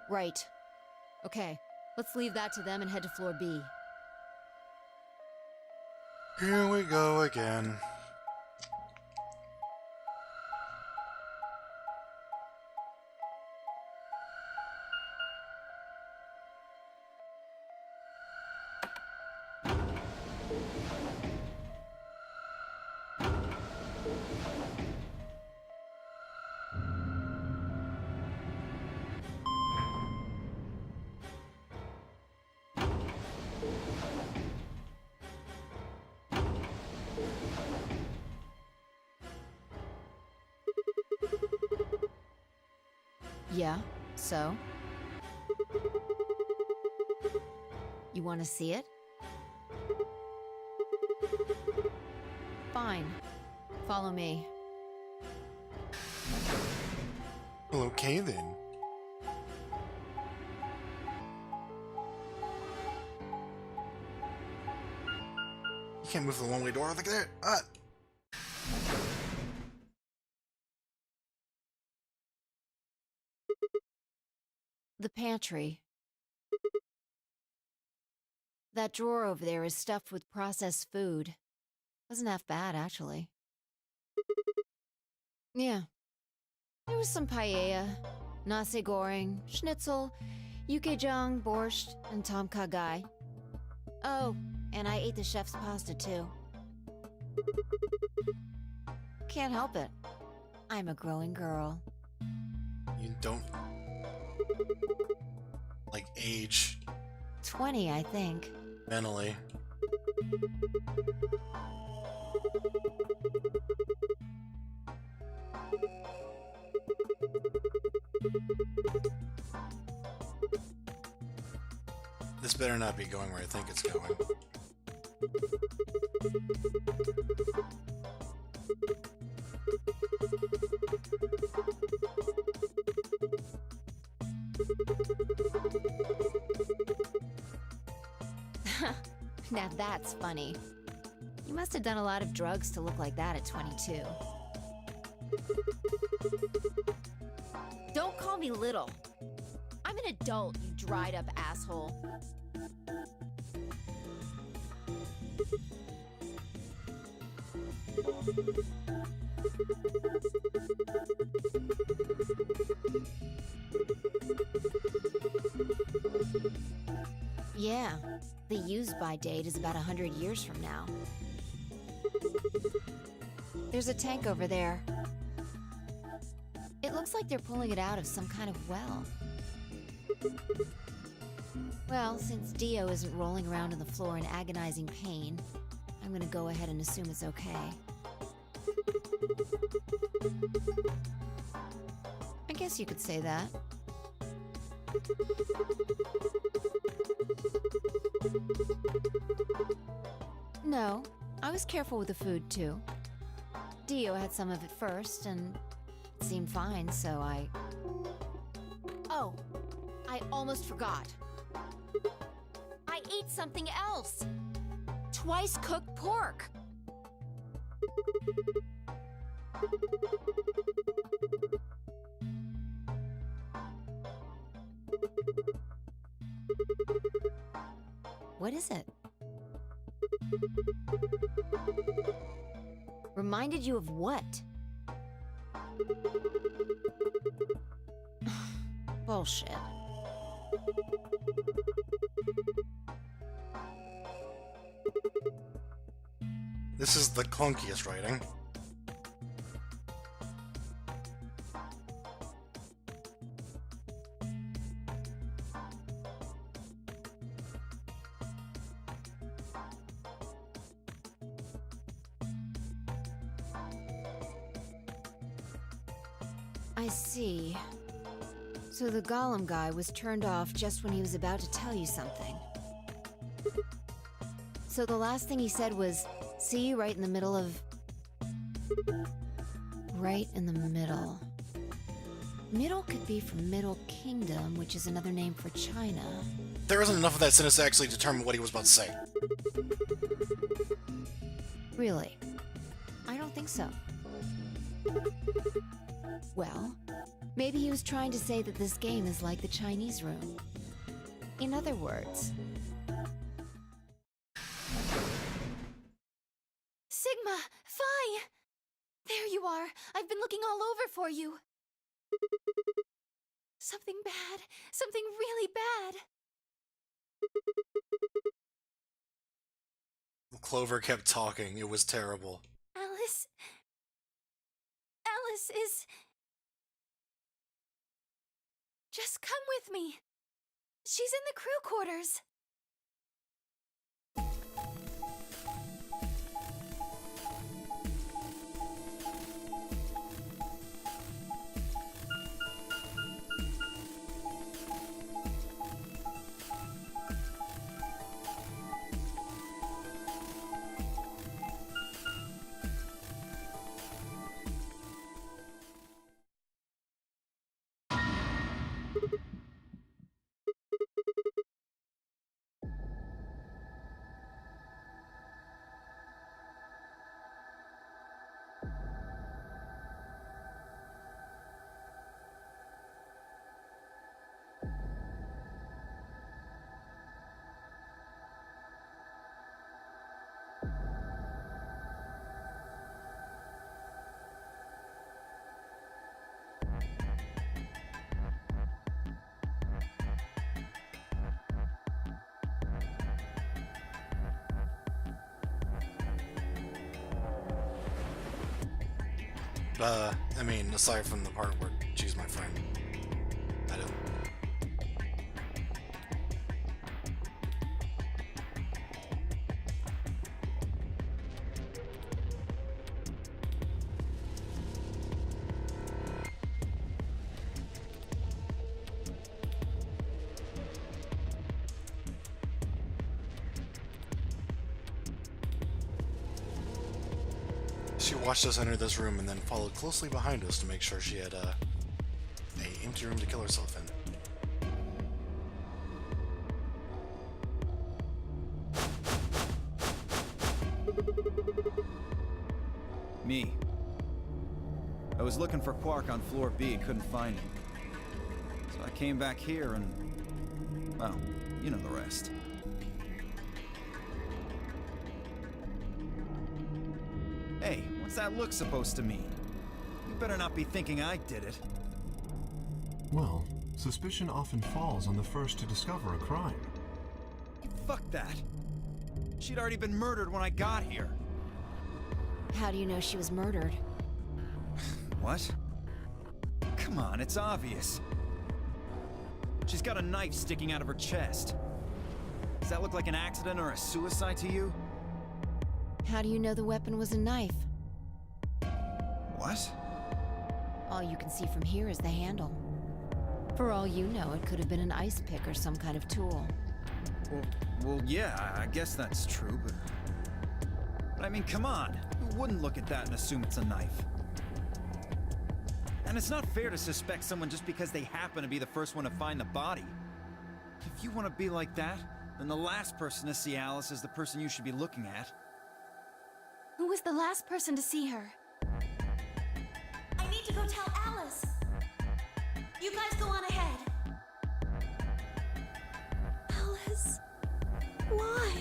Right. Okay, let's leave that to them and head to floor B. Here we go again. Yeah, so? You want to see it? Fine. Follow me. Well, okay then. You can't move the one-way door like that. The pantry. That drawer over there is stuffed with processed food. Wasn't half bad, actually. Yeah. There was some paella, nasi goreng, schnitzel, yukejang, borscht, and tom kha gai. Oh, and I ate the chef's pasta, too. Can't help it. I'm a growing girl. You don't... like, age 20, I think. mentally. This better not be going where I think it's going. Now that's funny. You must have done a lot of drugs to look like that at 22. Don't call me little. I'm an adult, you dried up asshole. Yeah, the use-by date is about 100 years from now. There's a tank over there. It looks like they're pulling it out of some kind of well. Well, since Dio isn't rolling around on the floor in agonizing pain, I'm gonna go ahead and assume it's okay. I guess you could say that. No, I was careful with the food too. Dio had some of it first, and it seemed fine, so I... Oh, I almost forgot. I ate something else! Twice cooked pork! What is it? Reminded you of what? Bullshit. This is the clunkiest writing. I see. So the Golem guy was turned off just when he was about to tell you something. So the last thing he said was, see you right in the middle of... Right in the middle. Middle could be from Middle Kingdom, which is another name for China. There isn't enough of that sentence to actually determine what he was about to say. Really? I don't think so. Well, maybe he was trying to say that this game is like the Chinese room. In other words... Sigma! Phi! There you are! I've been looking all over for you! Something bad! Something really bad! Clover kept talking. It was terrible. Alice... Alice is... Just come with me. She's in the crew quarters. I mean, aside from the part where she's my friend. I don't... She watched us enter this room and then followed closely behind us to make sure she had a empty room to kill herself in. Me. I was looking for Quark on floor B and couldn't find him. So I came back here and... well, you know the rest. Hey, what's What's that look supposed to mean? You better not be thinking I did it. Well, suspicion often falls on the first to discover a crime. Fuck that. She'd already been murdered when I got here. How do you know she was murdered? What? Come on, it's obvious. She's got a knife sticking out of her chest. Does that look like an accident or a suicide to you? How do you know the weapon was a knife? What? All you can see from here is the handle. For all you know, it could have been an ice pick or some kind of tool. Well, yeah, I guess that's true, but I mean, come on. Who wouldn't look at that and assume it's a knife? And it's not fair to suspect someone just because they happen to be the first one to find the body. If you want to be like that, then the last person to see Alice is the person you should be looking at. Who was the last person to see her? I need to go tell Alice. You guys go on ahead. Alice, why?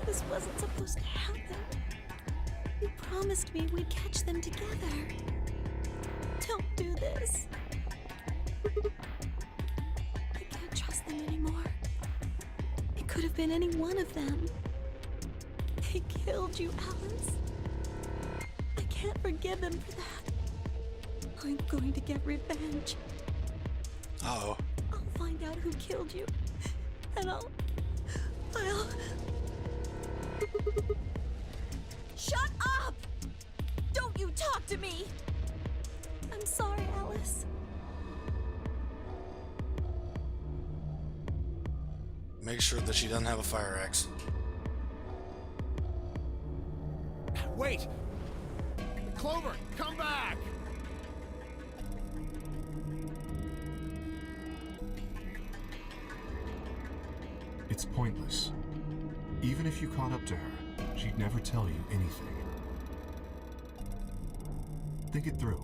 This wasn't supposed to happen. You promised me we'd catch them together. Don't do this. I can't trust them anymore. It could have been any one of them. They killed you, Alice. I can't forgive them for that. I'm going to get revenge. Uh-oh. I'll find out who killed you. And I'll... Shut up! Don't you talk to me! I'm sorry, Alice. Make sure that she doesn't have a fire axe. Wait! Clover, come back! It's pointless. Even if you caught up to her, she'd never tell you anything. Think it through.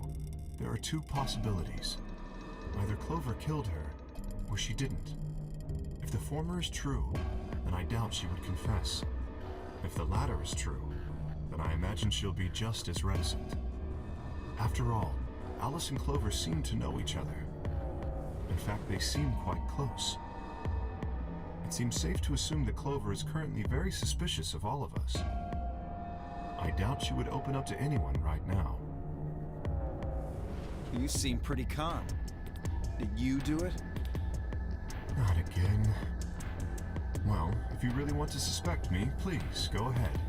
There are two possibilities. Either Clover killed her, or she didn't. If the former is true, then I doubt she would confess. If the latter is true, then I imagine she'll be just as reticent. After all, Alice and Clover seem to know each other. In fact, they seem quite close. It seems safe to assume that Clover is currently very suspicious of all of us. I doubt she would open up to anyone right now. You seem pretty calm. Did you do it? Not again. Well, if you really want to suspect me, please, go ahead.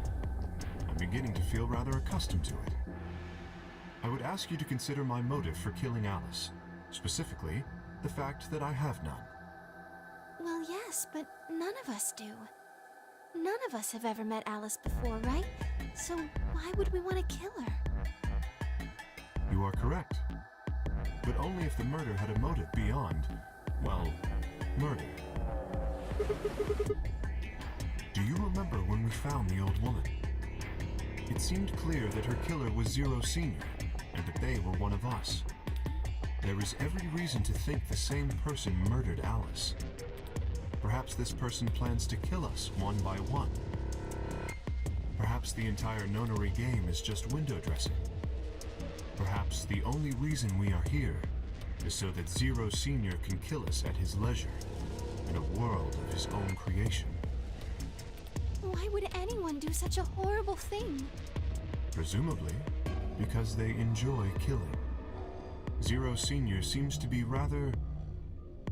I'm beginning to feel rather accustomed to it. I would ask you to consider my motive for killing Alice. Specifically, the fact that I have none. Well, yes, but none of us do. None of us have ever met Alice before, right? So why would we want to kill her? You are correct. But only if the murder had a motive beyond, well, murder. Do you remember when we found the old woman? It seemed clear that her killer was Zero Sr., and that they were one of us. There is every reason to think the same person murdered Alice. Perhaps this person plans to kill us one by one. Perhaps the entire nonary game is just window dressing. Perhaps the only reason we are here is so that Zero Sr. can kill us at his leisure, in a world of his own creation. Why would anyone do such a horrible thing? Presumably, because they enjoy killing. Zero Sr. seems to be rather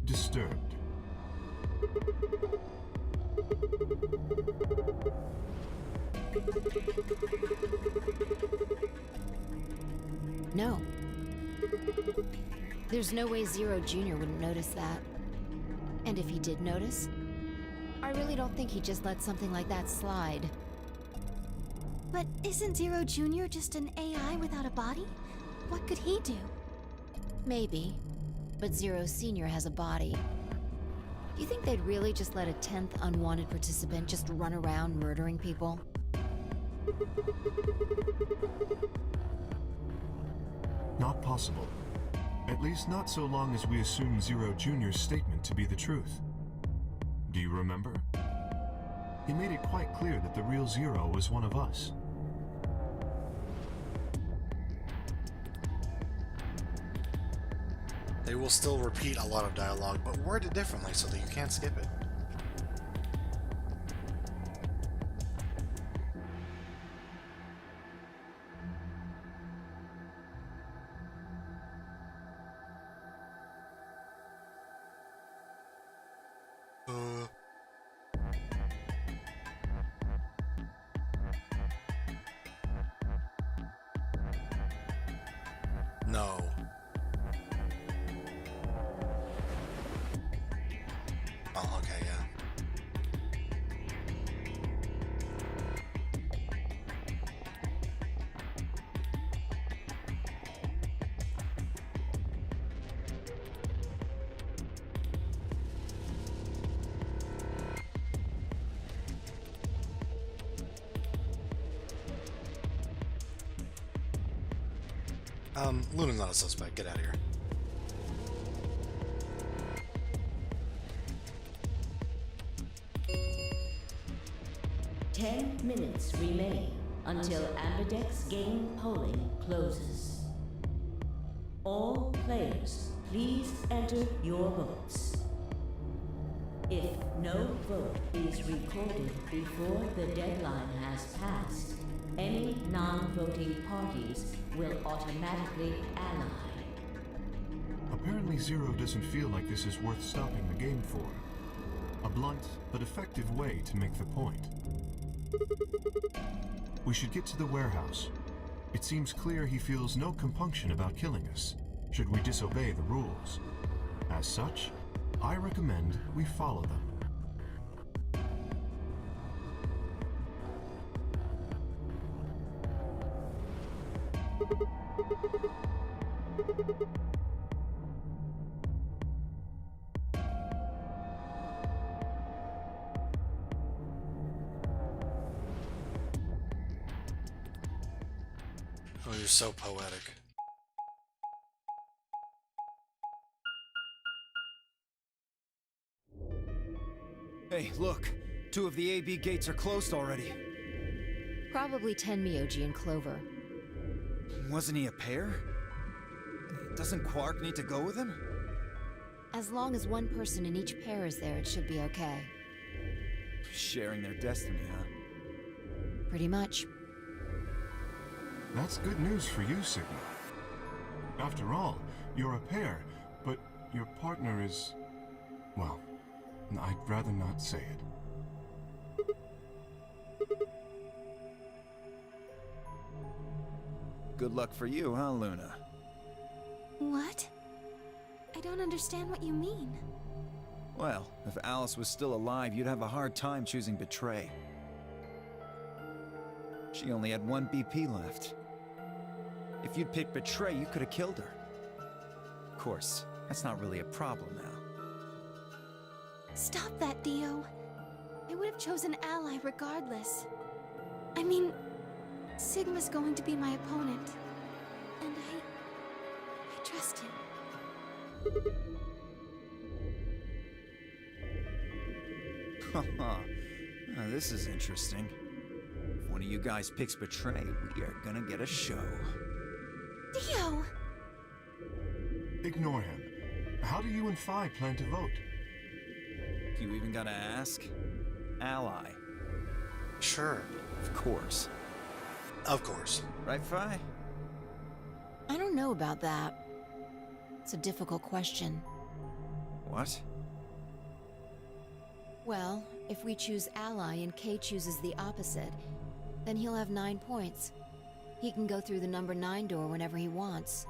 disturbed. No. There's no way Zero Jr. wouldn't notice that. And if he did notice, I really don't think he'd just let something like that slide. But isn't Zero Jr. just an AI without a body? What could he do? Maybe. But Zero Sr. has a body. Do you think they'd really just let a 10th unwanted participant just run around murdering people? Not possible. At least not so long as we assume Zero Jr.'s statement to be the truth. Do you remember? He made it quite clear that the real Zero was one of us. They will still repeat a lot of dialogue, but worded differently so that you can't skip it. No. Oh, okay, yeah. Luna's not a suspect. Get out of here. Ten minutes remain until Ambidex game polling closes. All players, please enter your votes. If no vote is recorded before the deadline has passed, any non-voting parties will automatically ally. Apparently Zero doesn't feel like this is worth stopping the game for. A blunt but effective way to make the point. We should get to the warehouse. It seems clear he feels no compunction about killing us, should we disobey the rules. As such, I recommend we follow them. Oh, you're so poetic. Hey, look! 2 of the AB gates are closed already. Probably Tenmyoji and Clover. Wasn't he a pair? Doesn't Quark need to go with him? As long as one person in each pair is there, it should be okay. Sharing their destiny, huh? Pretty much. That's good news for you, Sigma. After all, you're a pair, but your partner is... well, I'd rather not say it. Good luck for you, huh, Luna? What? I don't understand what you mean. Well, if Alice was still alive, you'd have a hard time choosing Betray. She only had 1 BP left. If you'd picked Betray, you could have killed her. Of course, that's not really a problem now. Stop that, Dio. I would have chosen Ally regardless. I mean, Sigma's going to be my opponent. And I trust him. Haha. Now, this is interesting. If one of you guys picks Betray, we are gonna get a show. Dio! Ignore him. How do you and Phi plan to vote? You even gotta ask? Ally. Sure. Of course. Of course. Right, Phi? I don't know about that. It's a difficult question. What? Well, if we choose Ally and Kay chooses the opposite, then he'll have 9 points. He can go through the number 9 door whenever he wants.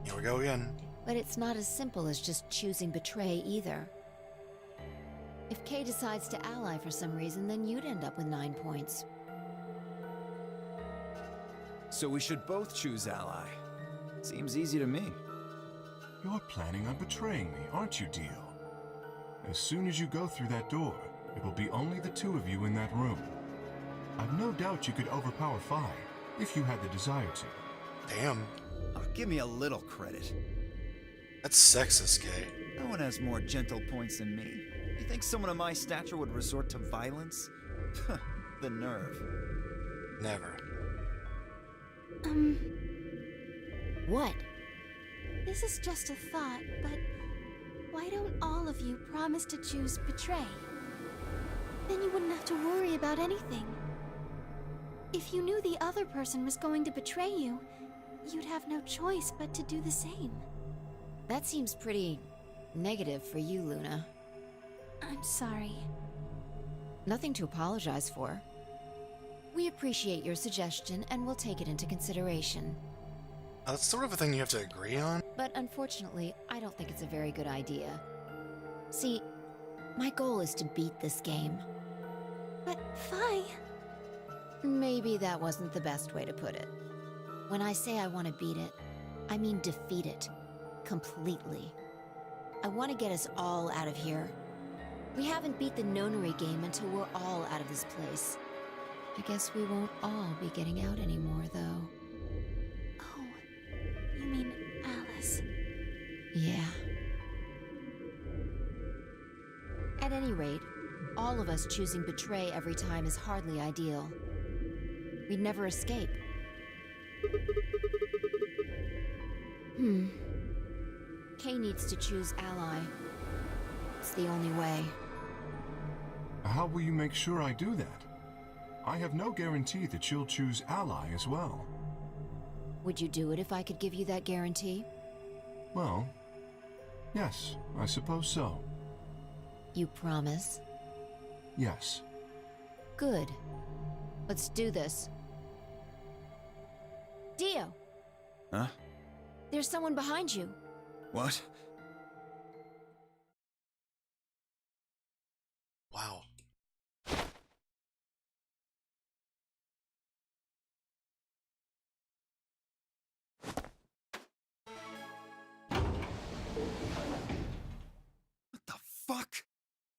Here we go again. But it's not as simple as just choosing Betray either. If Kay decides to ally for some reason, then you'd end up with 9 points. So we should both choose Ally. Seems easy to me. You're planning on betraying me, aren't you, Dio? As soon as you go through that door, it will be only the 2 of you in that room. I've no doubt you could overpower Phi, if you had the desire to. Damn. Oh, give me a little credit. That's sexist, Kay. No one has more gentle points than me. You think someone of my stature would resort to violence? The nerve. Never. What? This is just a thought, but why don't all of you promise to choose betray? Then you wouldn't have to worry about anything. If you knew the other person was going to betray you, you'd have no choice but to do the same. That seems pretty negative for you, Luna. I'm sorry. Nothing to apologize for. We appreciate your suggestion and we'll take it into consideration. That's sort of a thing you have to agree on. But unfortunately, I don't think it's a very good idea. See, my goal is to beat this game. But Fi... Maybe that wasn't the best way to put it. When I say I want to beat it, I mean defeat it. Completely. I want to get us all out of here. We haven't beat the nonary game until we're all out of this place. I guess we won't all be getting out anymore, though. Oh, you mean Alice? Yeah. At any rate, all of us choosing betray every time is hardly ideal. We'd never escape. Kay needs to choose ally. It's the only way. How will you make sure I do that? I have no guarantee that she'll choose ally as well. Would you do it if I could give you that guarantee? Well, yes, I suppose so. You promise? Yes. Good. Let's do this. Dio! Huh? There's someone behind you. What? Wow. What the fuck?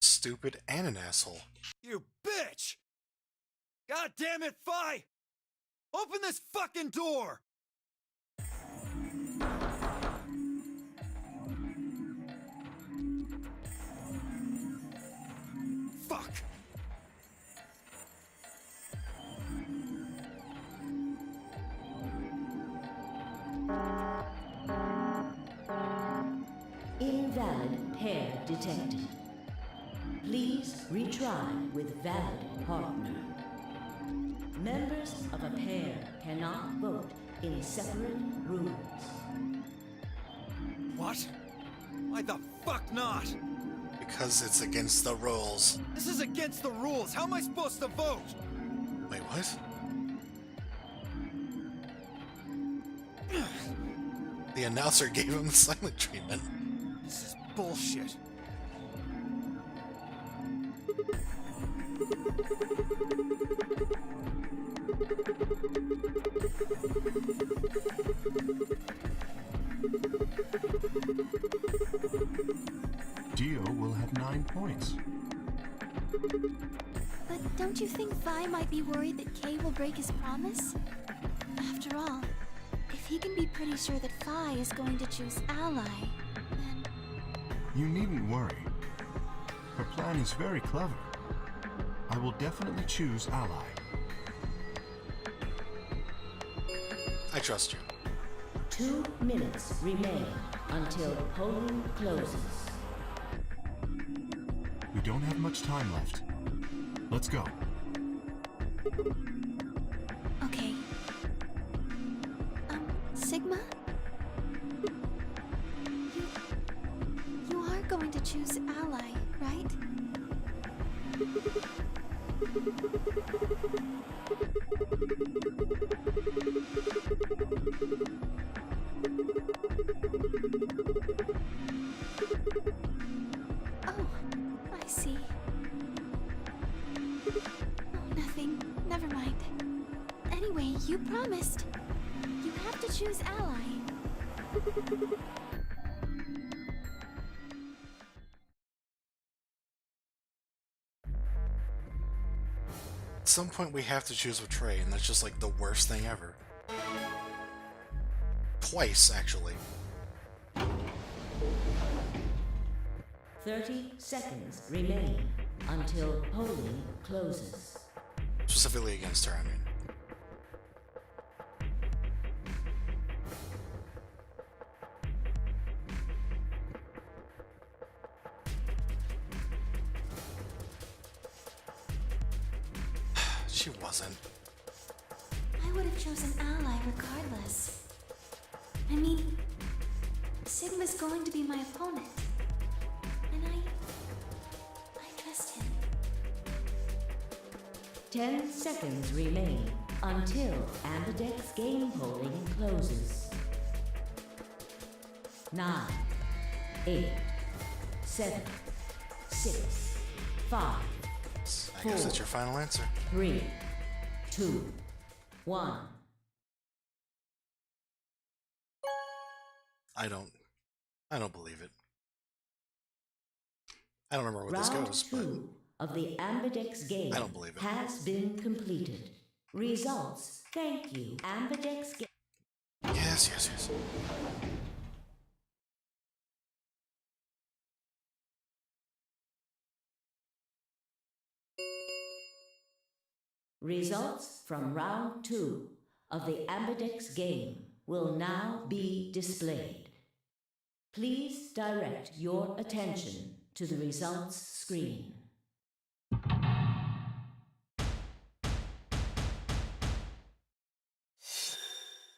Stupid and an asshole. You bitch! God damn it, Fi! Open this fucking door! Fuck! Invalid pair detected. Please retry with valid partner. Members of a pair cannot vote in separate rooms. What? Why the fuck not? Because it's against the rules. This is against the rules. How am I supposed to vote? Wait, what? The announcer gave him the silent treatment. This is bullshit. Dio will have 9 points. But don't you think Vi might be worried that Kay will break his promise? After all, if he can be pretty sure that Vi is going to choose ally, then... You needn't worry. Her plan is very clever. I will definitely choose ally. I trust you. 2 minutes remain until polling closes. We don't have much time left. Let's go. Okay. Sigma? You are going to choose ally, right? Oh, I see. Oh, nothing. Never mind. Anyway, you promised. You have to choose ally. At some point we have to choose betray, and that's just like the worst thing ever. Twice, actually. 30 seconds remain until polling closes. Specifically against her, I mean. she wasn't. I would have chosen Ally regardless. I mean, Sigma's going to be my opponent. And I trust him. 10 seconds remain until Ambidex game polling closes. 9, 8, 7, 6, 5, I guess that's your final answer. 3, 2, 1. I don't believe it. I don't remember what Round this goes, 2 of the Ambidex game I don't believe it. has been completed. Results. Thank you, Ambidex game. but yes. Results from round 2 of the Ambidex game will now be displayed. Please direct your attention to the results screen.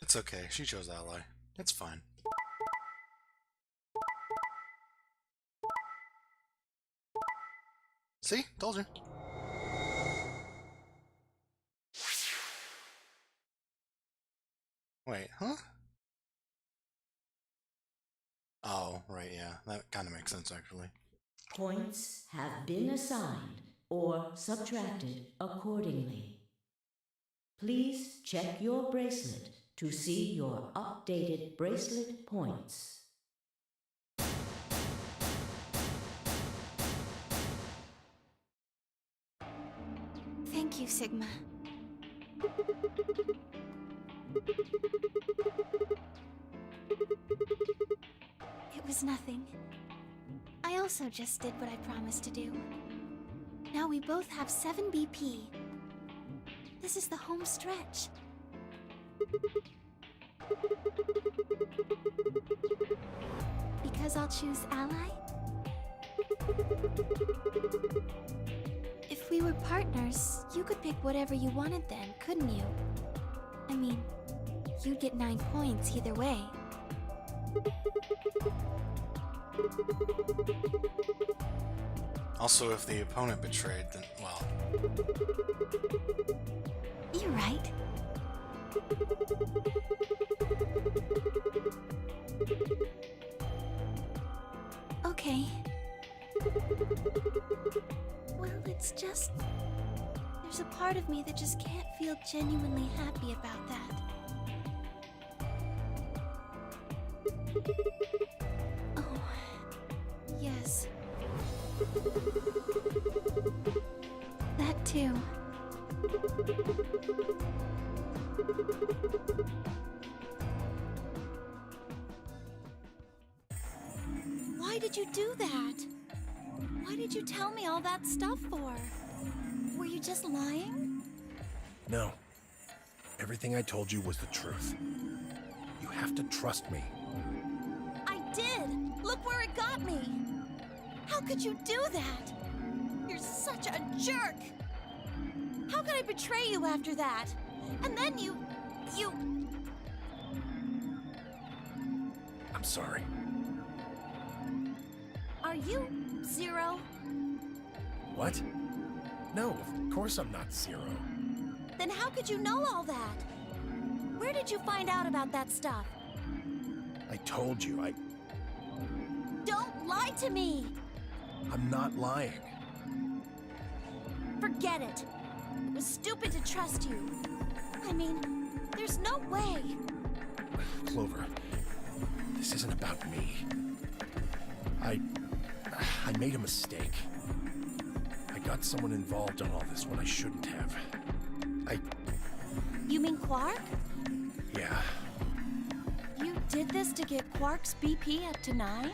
It's okay. She chose Ally. It's fine. See? Told you. Wait, huh? Oh, right, yeah. That kind of makes sense, actually. Points have been assigned or subtracted accordingly. Please check your bracelet to see your updated bracelet points. Thank you, Sigma. It was nothing. I also just did what I promised to do. Now we both have 7 BP. This is the home stretch. Because I'll choose Ally? If we were partners, you could pick whatever you wanted then, couldn't you? I mean, you'd get 9 points either way. Also, if the opponent betrayed, then, well... You're right. Okay. Well, it's just... There's a part of me that just can't feel genuinely happy about that. Oh, yes. That too. Why did you do that? Why did you tell me all that stuff for? Were you just lying? No. Everything I told you was the truth. You have to trust me. I did! Look where it got me! How could you do that? You're such a jerk! How could I betray you after that? And then you... I'm sorry. Are you Zero? What? No, of course I'm not Zero. Then how could you know all that? Where did you find out about that stuff? I told you, Don't lie to me! I'm not lying. Forget it. It was stupid to trust you. I mean, there's no way. Clover, this isn't about me. I made a mistake. I got someone involved in all this when I shouldn't have. You mean Quark? Yeah, You did this to get Quark's BP up to 9?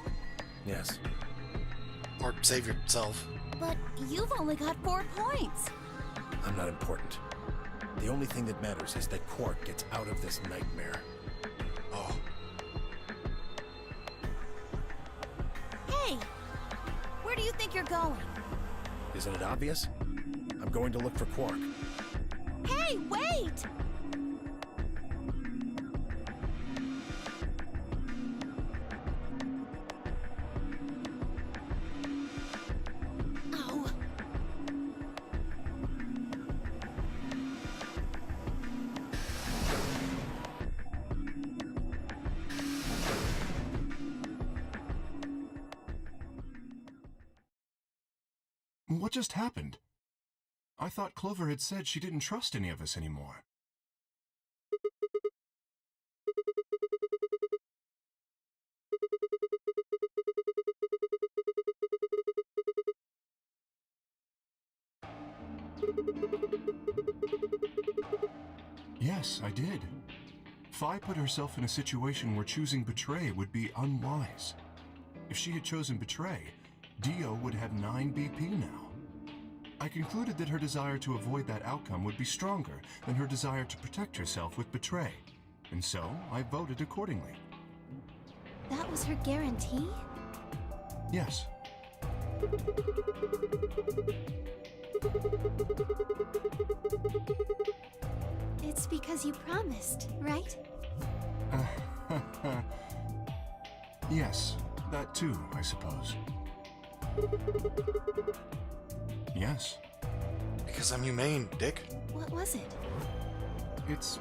yes. Or save yourself. But you've only got 4 points. I'm not important. The only thing that matters is that Quark gets out of this nightmare. Oh. Hey! Where do you think you're going? Isn't it obvious? I'm going to look for Quark. Hey, wait! Ow. What just happened? I thought Clover had said she didn't trust any of us anymore. Yes, I did. Fi put herself in a situation where choosing Betray would be unwise. If she had chosen Betray, Dio would have 9 BP now. I concluded that her desire to avoid that outcome would be stronger than her desire to protect herself with Betray, and so I voted accordingly. That was her guarantee? Yes. It's because you promised, right? Yes, that too, I suppose. Yes. Because I'm humane, Dick. What was it? It's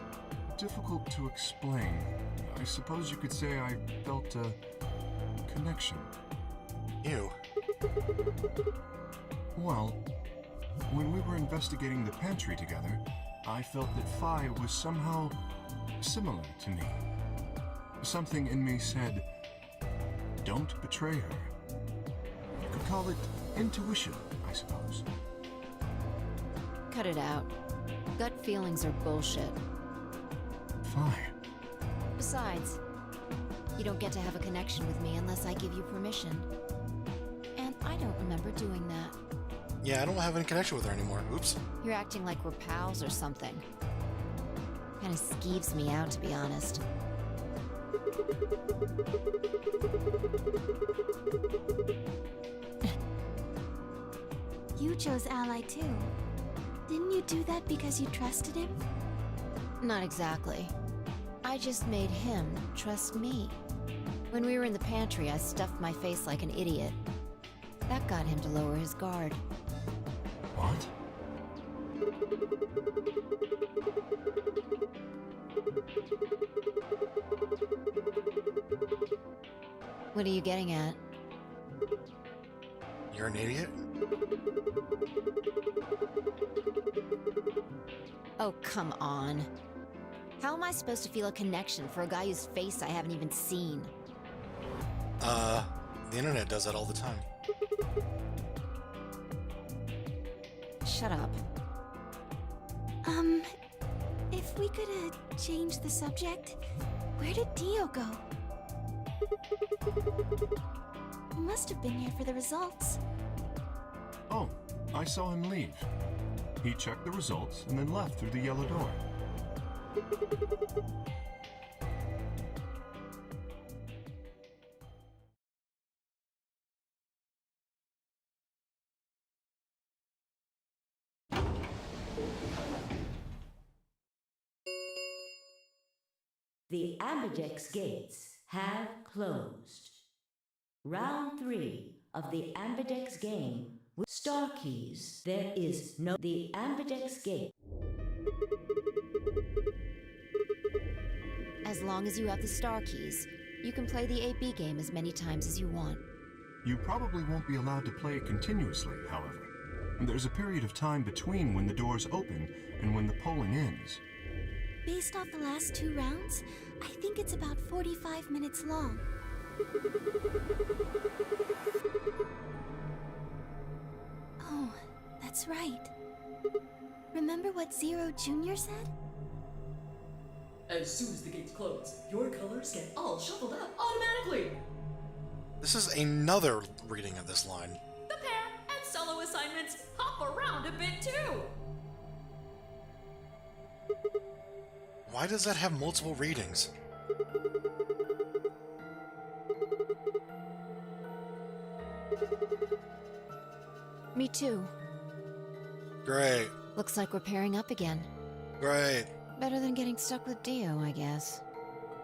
difficult to explain. I suppose you could say I felt a connection. You. Well, when we were investigating the pantry together, I felt that Fi was somehow similar to me. Something in me said, don't betray her. You could call it intuition, I suppose. Cut it out. Gut feelings are bullshit. Fi. Besides, you don't get to have a connection with me unless I give you permission. And I don't remember doing that. Yeah, I don't have any connection with her anymore. Oops. You're acting like we're pals or something. Kinda skeeves me out, to be honest. You chose Ally too. Didn't you do that because you trusted him? Not exactly. I just made him trust me. When we were in the pantry, I stuffed my face like an idiot. That got him to lower his guard. What? What are you getting at? You're an idiot? Oh, come on. How am I supposed to feel a connection for a guy whose face I haven't even seen? The internet does that all the time. Shut up. If we could, change the subject, where did Dio go? He must have been here for the results. Oh, I saw him leave. He checked the results and then left through the yellow door. The Ambidex gates have closed. Round 3 of the Ambidex game with Star Keys. There is no... The Ambidex gate. As long as you have the star keys, you can play the 8B game as many times as you want. You probably won't be allowed to play it continuously, however. There's a period of time between when the doors open and when the polling ends. Based off the last 2 rounds, I think it's about 45 minutes long. Oh, that's right. Remember what Zero Jr. said? As soon as the gates close, your colors get all shuffled up automatically. This is another reading of this line. The pair and solo assignments hop around a bit too. Why does that have multiple readings? Me too. Great. Looks like we're pairing up again. Right. Better than getting stuck with Dio, I guess.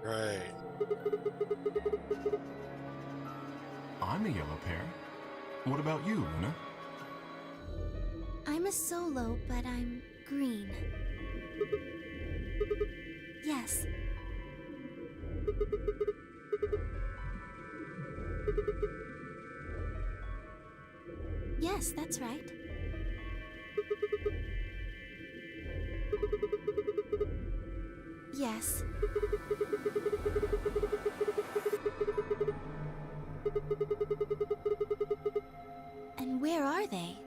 Right. I'm a yellow pair. What about you, Luna? I'm a solo, but I'm green. Yes. Yes, that's right. Yes. And where are they?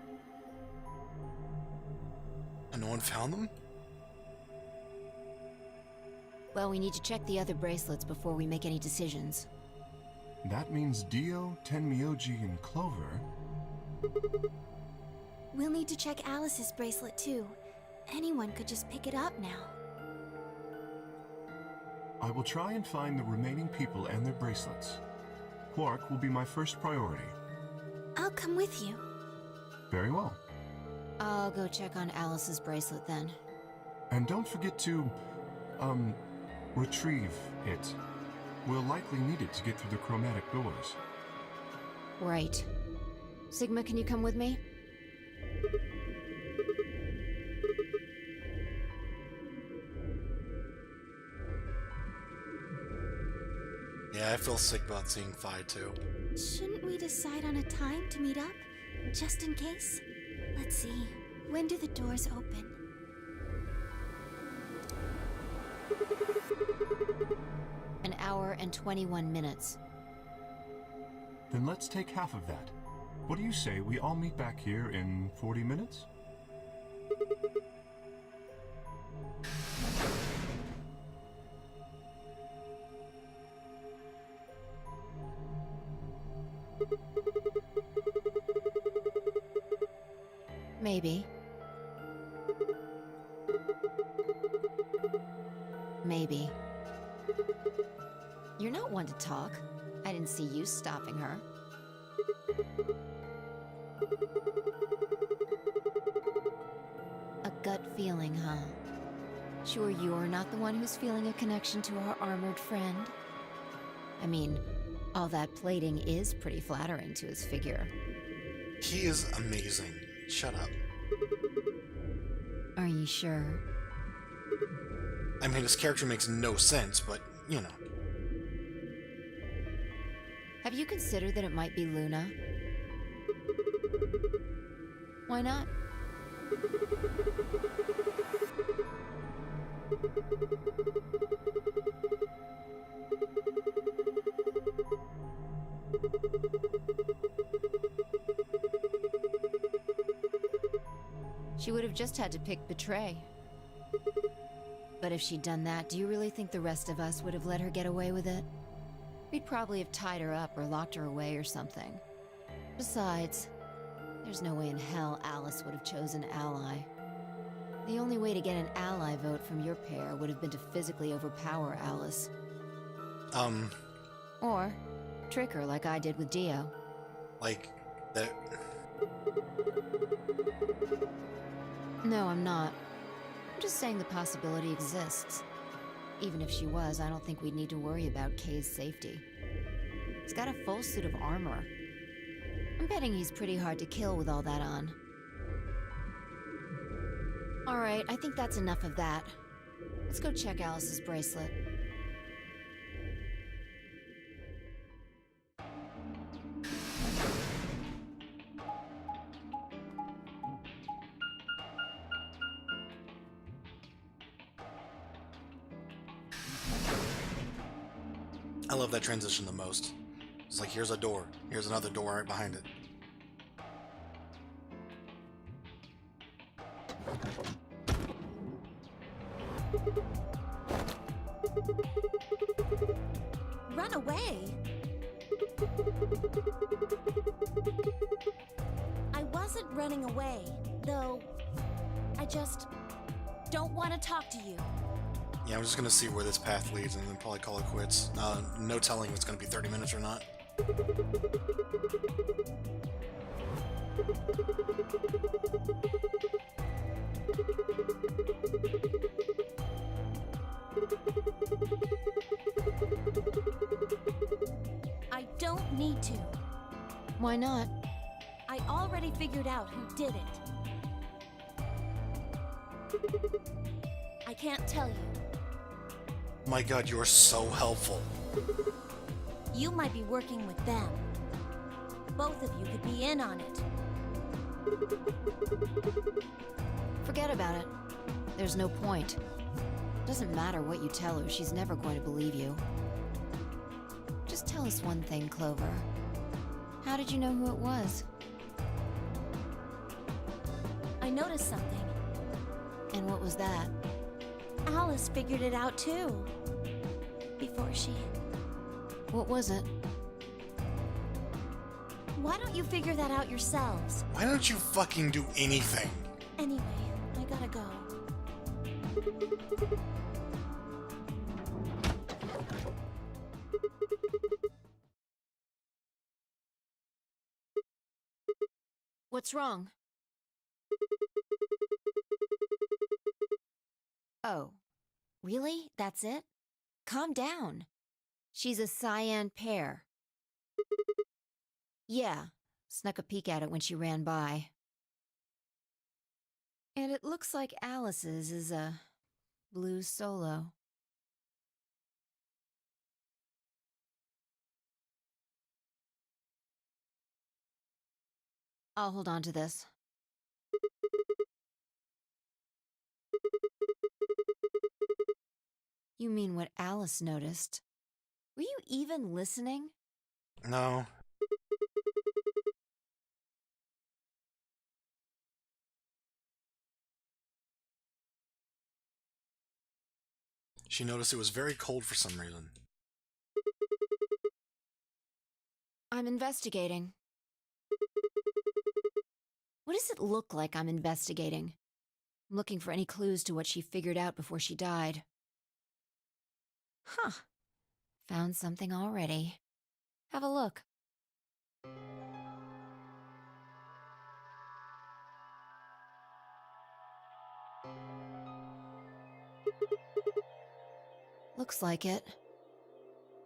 And no one found them? Well, we need to check the other bracelets before we make any decisions. That means Dio, Tenmyoji, and Clover. We'll need to check Alice's bracelet too. Anyone could just pick it up now. I will try and find the remaining people and their bracelets. Quark will be my first priority. I'll come with you. Very well. I'll go check on Alice's bracelet then. And don't forget to, retrieve it. We'll likely need it to get through the chromatic doors. Right. Sigma, can you come with me? Yeah, I feel sick about seeing Phi too. Shouldn't we decide on a time to meet up? Just in case? Let's see. When do the doors open? An hour and 21 minutes. Then let's take half of that. What do you say we all meet back here in 40 minutes? Maybe. Maybe. You're not one to talk. I didn't see you stopping her. A gut feeling, huh? Sure you're not the one who's feeling a connection to our armored friend? I mean, all that plating is pretty flattering to his figure. He is amazing. Shut up. Are you sure? I mean, his character makes no sense, but, you know. Have you considered that it might be Luna? Why not? She would have just had to pick Betray. But if she'd done that, do you really think the rest of us would have let her get away with it? We'd probably have tied her up or locked her away or something. Besides, there's no way in hell Alice would have chosen Ally. The only way to get an ally vote from your pair would have been to physically overpower Alice. Or trick her like I did with Dio. Like, that... No, I'm not. I'm just saying the possibility exists. Even if she was, I don't think we'd need to worry about Kay's safety. He's got a full suit of armor. I'm betting he's pretty hard to kill with all that on. Alright, I think that's enough of that. Let's go check Alice's bracelet. I love that transition the most. It's like, here's a door. Here's another door right behind it. Run away? I wasn't running away, though I just don't want to talk to you. Yeah, I'm just gonna see where this path leads and then probably call it quits. No telling if it's gonna be 30 minutes or not. I don't need to. Why not? I already figured out who did it. I can't tell you. My god, you are so helpful. You might be working with them. Both of you could be in on it. Forget about it. There's no point. Doesn't matter what you tell her, she's never going to believe you. Just tell us one thing, Clover. How did you know who it was? I noticed something. And what was that? Alice figured it out too. Before she... What was it? Why don't you figure that out yourselves? Why don't you fucking do anything? Anyway, I gotta go. What's wrong? Oh, really? That's it? Calm down. She's a cyan pear. Yeah, snuck a peek at it when she ran by. And it looks like Alice's is a blue solo. I'll hold on to this. You mean what Alice noticed? Were you even listening? No. She noticed it was very cold for some reason. I'm investigating. What does it look like I'm investigating? I'm looking for any clues to what she figured out before she died. Huh. Found something already. Have a look. Looks like it.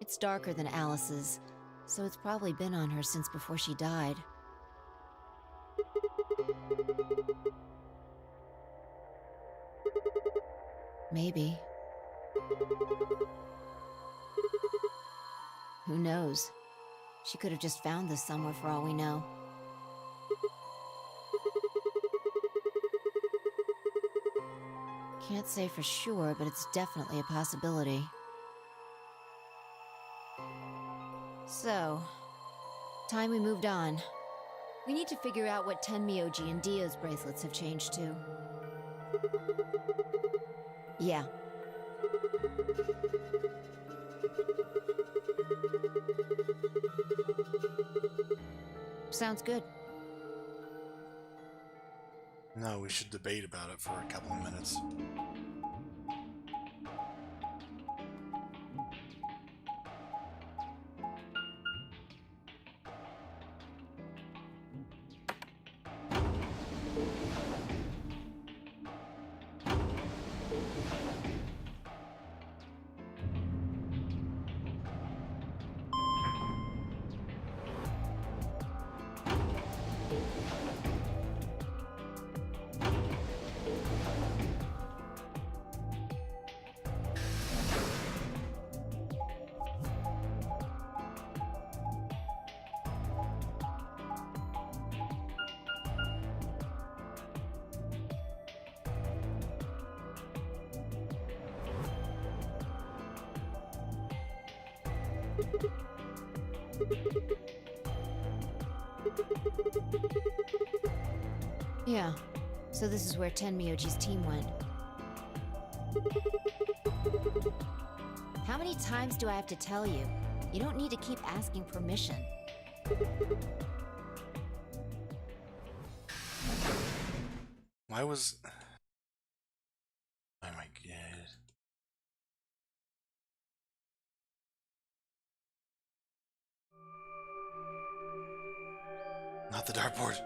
It's darker than Alice's, so it's probably been on her since before she died. Maybe. Who knows? She could have just found this somewhere for all we know. Can't say for sure, but it's definitely a possibility. So, time we moved on. We need to figure out what Tenmyoji and Dio's bracelets have changed to. Yeah. Sounds good. No, we should debate about it for a couple of minutes. Yeah, so this is where Tenmyoji's team went. How many times do I have to tell you? You don't need to keep asking permission. Why was... Oh my god. Not the dartboard.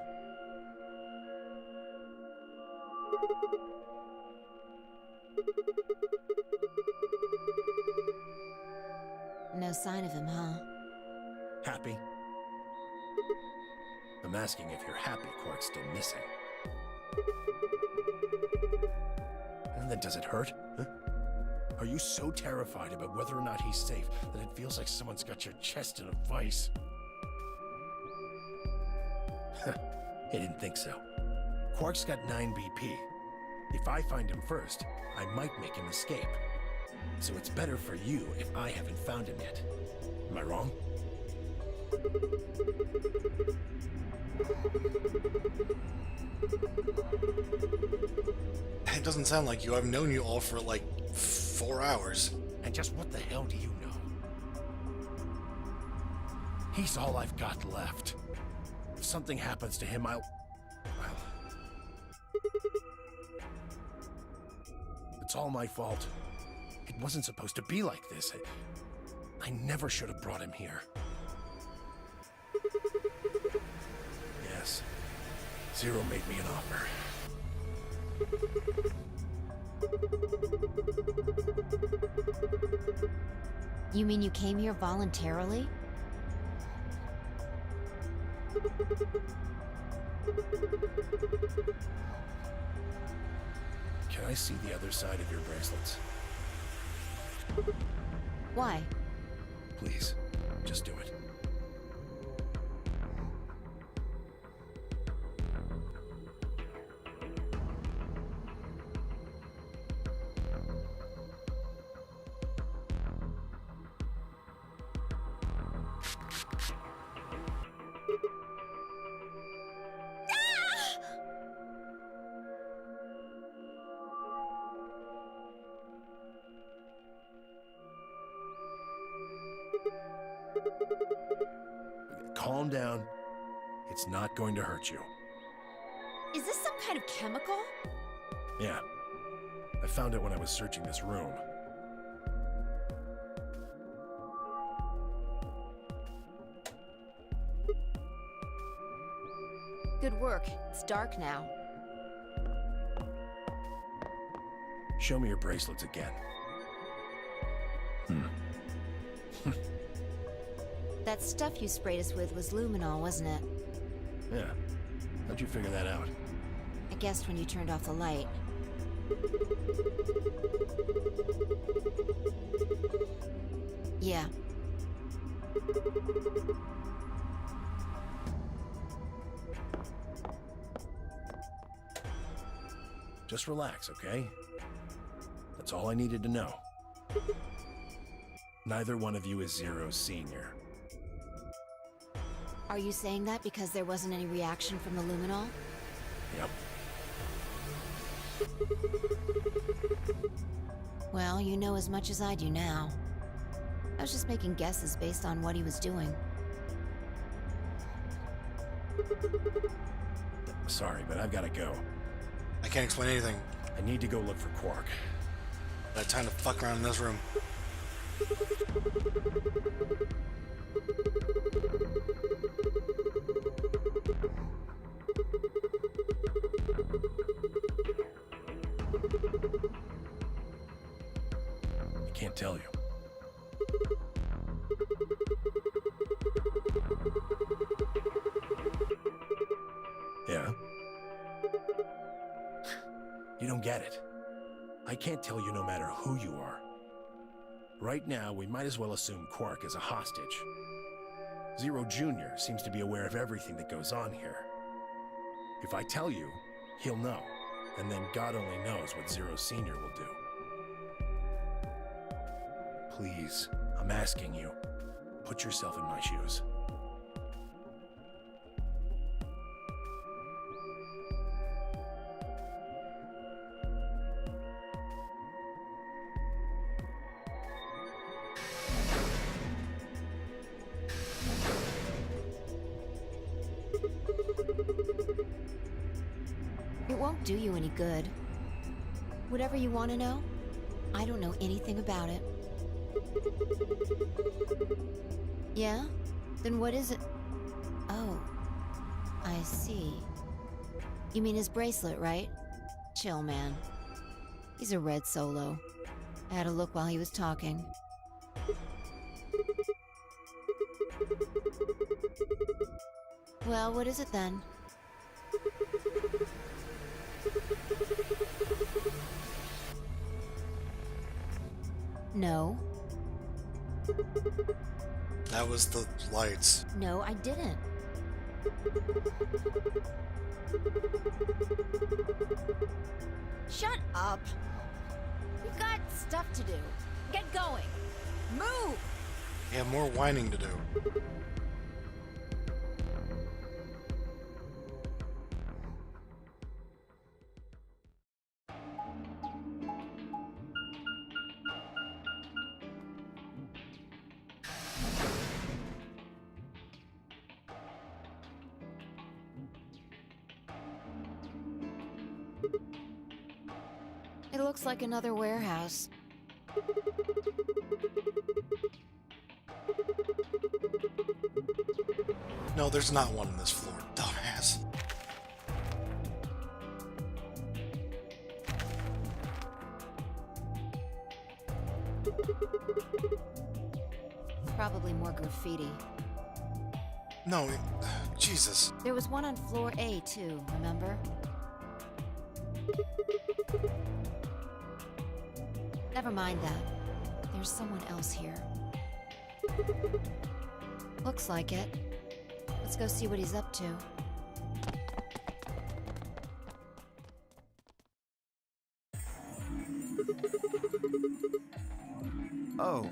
No sign of him, huh? Happy? I'm asking if you're happy Quark's still missing. And then does it hurt? Huh? Are you so terrified about whether or not he's safe that it feels like someone's got your chest in a vice? I didn't think so. Quark's got 9 BP. If I find him first, I might make him escape. So it's better for you if I haven't found him yet. Am I wrong? It doesn't sound like you. I've known you all for like 4 hours. And just what the hell do you know? He's all I've got left. If something happens to him, It's all my fault. It wasn't supposed to be like this. I never should have brought him here. Yes. Zero made me an offer. You mean you came here voluntarily? Can I see the other side of your bracelets? Why? Please, just do it. Calm down. It's not going to hurt you. Is this some kind of chemical? Yeah. I found it when I was searching this room. Good work. It's dark now. Show me your bracelets again. That stuff you sprayed us with was luminol, wasn't it? Yeah. How'd you figure that out? I guessed when you turned off the light. Yeah. Just relax, okay? That's all I needed to know. Neither one of you is Zero's senior. Are you saying that because there wasn't any reaction from the luminol? Yep. Well, you know as much as I do now. I was just making guesses based on what he was doing. Sorry, but I've got to go. I can't explain anything. I need to go look for Quark. I had time to fuck around in this room. I can't tell you. Yeah? You don't get it. I can't tell you no matter who you are. Right now, we might as well assume Quark is a hostage. Zero Jr. seems to be aware of everything that goes on here. If I tell you, he'll know, and then God only knows what Zero Sr. will do. Please, I'm asking you, put yourself in my shoes. It won't do you any good. Whatever you want to know, I don't know anything about it. Yeah? Then what is it? Oh, I see. You mean his bracelet, right? Chill, man. He's a red Solo. I had a look while he was talking. Well, what is it then? No. That was the lights. No, I didn't. Shut up! We've got stuff to do. Get going! Move! You have more whining to do. It looks like another warehouse. No, there's not one on this floor, dumbass. Probably more graffiti. No, Jesus. There was one on floor A, too, remember? Never mind that. There's someone else here. Looks like it. Let's go see what he's up to. Oh.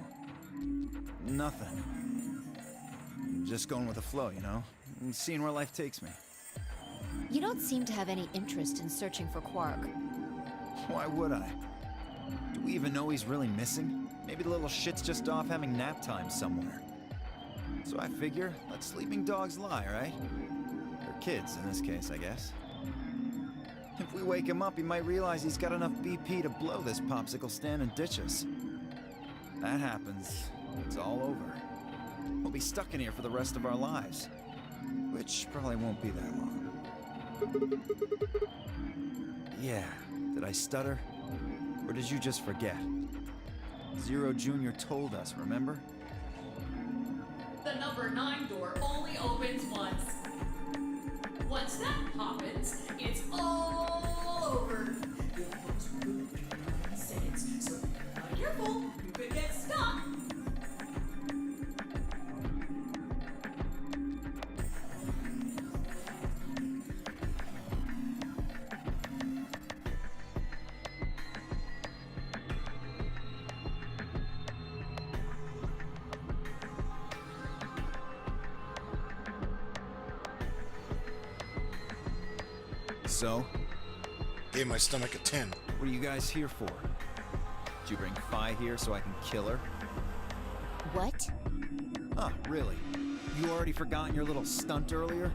Nothing. Just going with the flow, you know? And seeing where life takes me. You don't seem to have any interest in searching for Quark. Why would I? Do we even know he's really missing? Maybe the little shit's just off having nap time somewhere. So I figure, let sleeping dogs lie, right? Or kids, in this case, I guess. If we wake him up, he might realize he's got enough BP to blow this popsicle stand and ditch us. That happens, it's all over. We'll be stuck in here for the rest of our lives. Which probably won't be that long. Yeah, did I stutter? Or did you just forget? Zero Jr. told us, remember? The number 9 door only opens once. Once that happens, it's all over. You're supposed to move in 30 seconds, so if you're not careful, you could get stuck. So, Gave my stomach a 10. what are you guys here for? Did you bring Fi here so I can kill her? What? Huh, really? You already forgotten your little stunt earlier?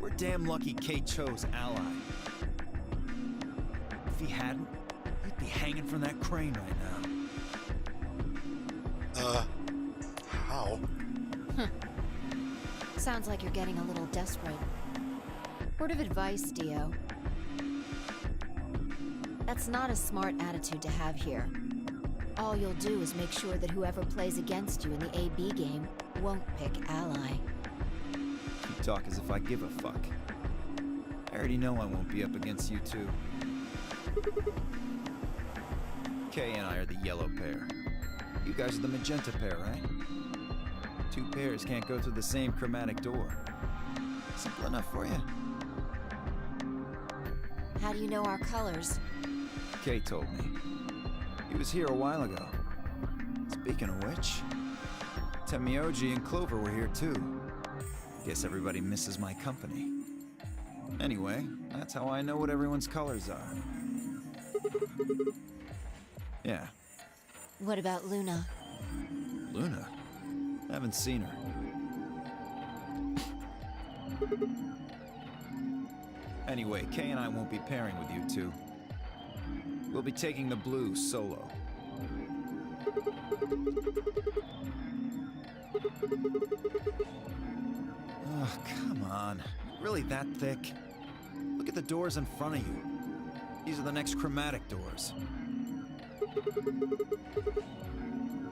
We're damn lucky Kate chose Ally. If he hadn't, he'd be hanging from that crane right now. How? Sounds like you're getting a little desperate. Word of advice, Dio. That's not a smart attitude to have here. All you'll do is make sure that whoever plays against you in the AB game won't pick Ally. You talk as if I give a fuck. I already know I won't be up against you two. Kay and I are the yellow pair. You guys are the magenta pair, right? Two pairs can't go through the same chromatic door. Simple enough for you. How do you know our colors? Kay told me. He was here a while ago. Speaking of which, Temioji and Clover were here too. Guess everybody misses my company. Anyway, that's how I know what everyone's colors are. Yeah. What about Luna? Luna? Haven't seen her. Anyway, Kay and I won't be pairing with you two. We'll be taking the blue solo. Oh, come on. Really that thick? Look at the doors in front of you. These are the next chromatic doors.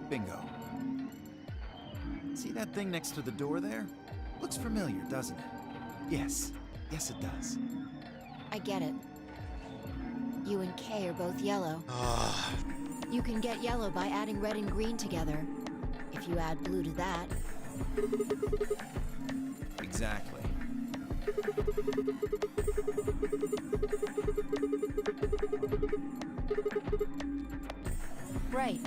Bingo. See that thing next to the door there? Looks familiar, doesn't it? Yes. Yes, it does. I get it. You and Kay are both yellow. You can get yellow by adding red and green together. If you add blue to that, Exactly. right.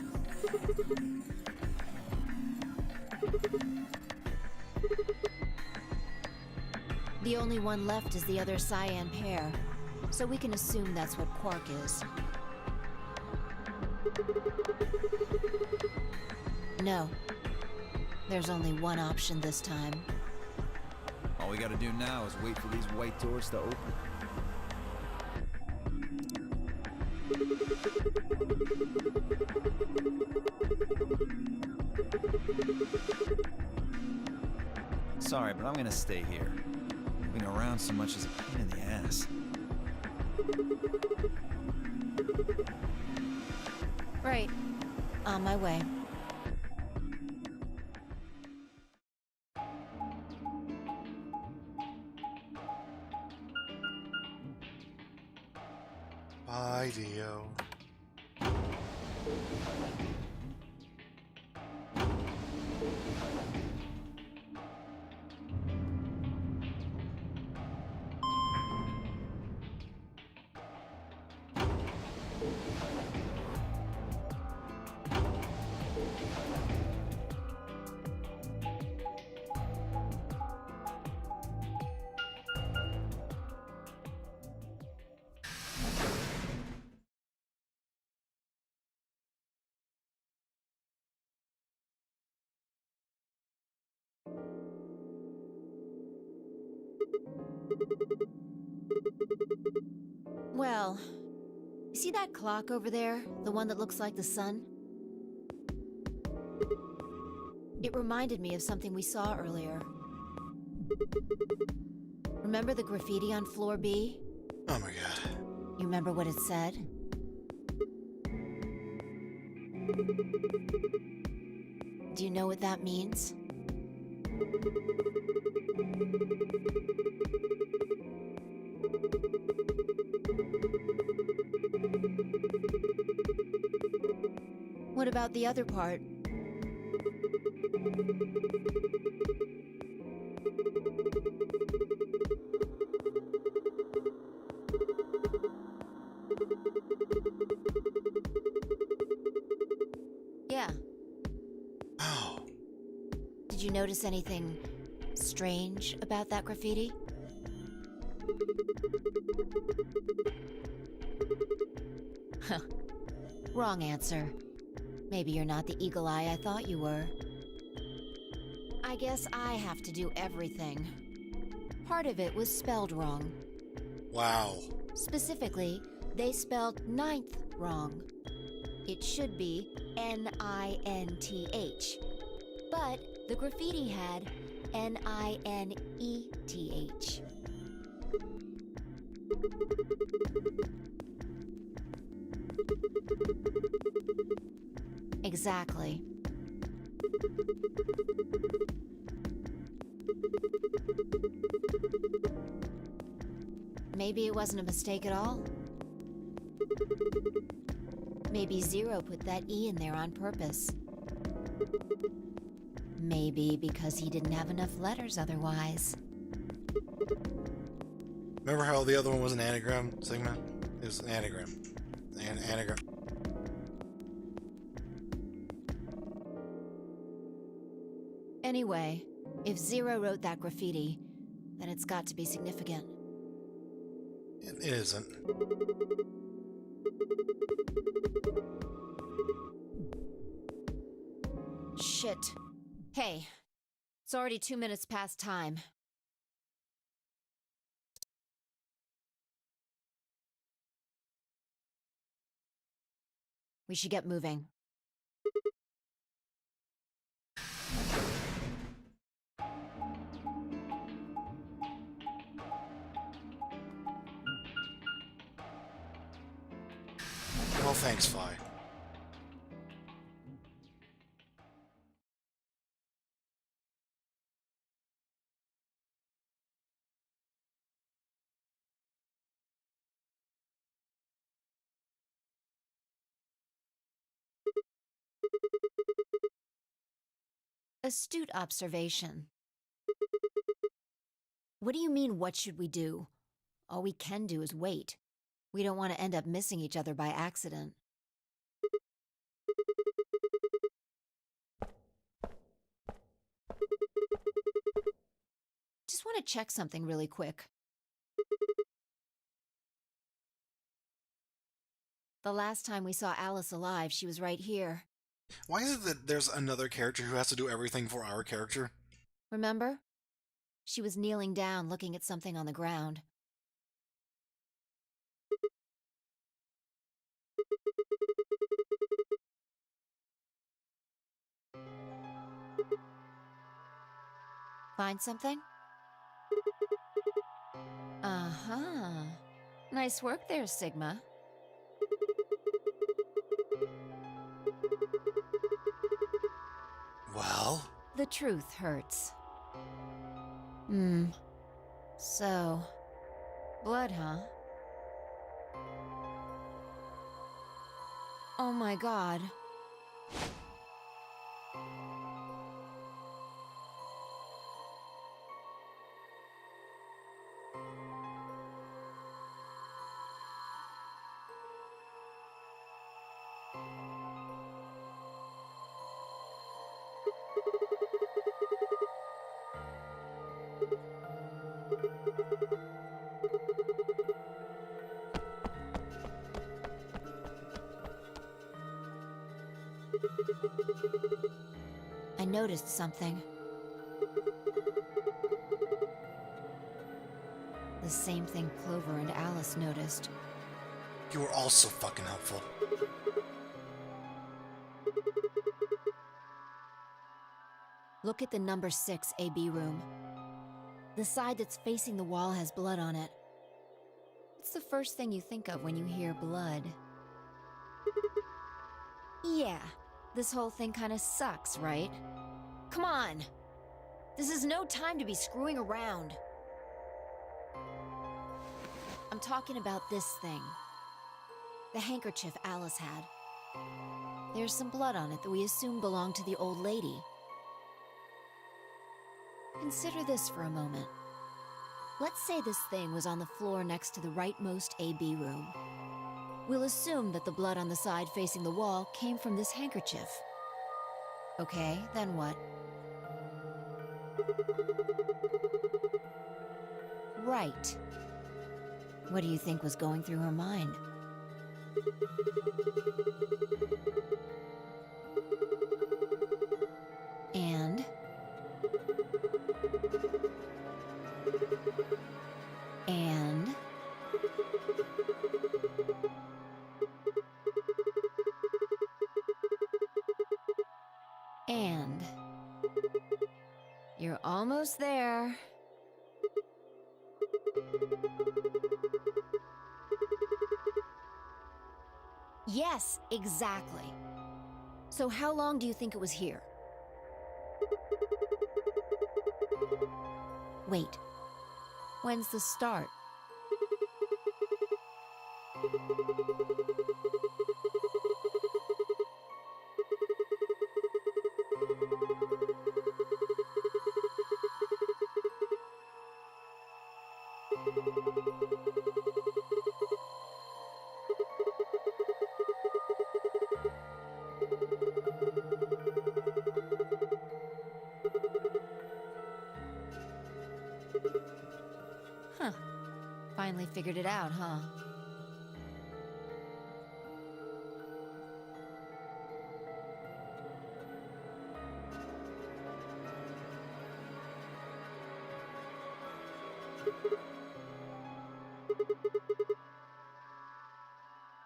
The only one left is the other cyan pair, so we can assume that's what quark is. No. There's only one option this time. All we gotta do now is wait for these white doors to open. Sorry, but I'm gonna stay here. Moving around so much is a pain in the ass. Right. On my way. Bye, Dio. Well, you see that clock over there? The one that looks like the sun? It reminded me of something we saw earlier. Remember the graffiti on floor B? Oh my god. You remember what it said? Do you know what that means? What about the other part? Yeah. Oh. Did you notice anything strange about that graffiti? Huh. Wrong answer. Maybe you're not the eagle eye I thought you were. I guess I have to do everything. Part of it was spelled wrong. Wow. Specifically, they spelled ninth wrong. It should be N-I-N-T-H. But the graffiti had N-I-N-E-T-H. Exactly. Maybe it wasn't a mistake at all. Maybe Zero put that E in there on purpose. Maybe because he didn't have enough letters otherwise. Remember how the other one was an anagram, Sigma? It was an anagram. Anagram. Anyway, if Zero wrote that graffiti, then it's got to be significant. It isn't. Shit. Hey, it's already 2 minutes past time. We should get moving. Well, thanks, Fi. Astute observation. What do you mean, what should we do? All we can do is wait. We don't want to end up missing each other by accident. Just want to check something really quick. The last time we saw Alice alive, she was right here. Why is it that there's another character who has to do everything for our character? Remember? She was kneeling down, looking at something on the ground. Find something? Uh-huh. Nice work there, Sigma. Well? The truth hurts. So... blood, huh? Oh my god. I noticed something. The same thing Clover and Alice noticed. You were all so fucking helpful. Look at the number 6 AB room. The side that's facing the wall has blood on it. What's the first thing you think of when you hear blood? Yeah, this whole thing kinda sucks, right? Come on! This is no time to be screwing around. I'm talking about this thing. The handkerchief Alice had. There's some blood on it that we assume belonged to the old lady. Consider this for a moment. Let's say this thing was on the floor next to the rightmost AB room. We'll assume that the blood on the side facing the wall came from this handkerchief. Okay, then what? Right. What do you think was going through her mind? And? And? And? You're almost there. Yes, exactly. So how long do you think it was here? Wait. When's the start? Huh. Finally figured it out, huh?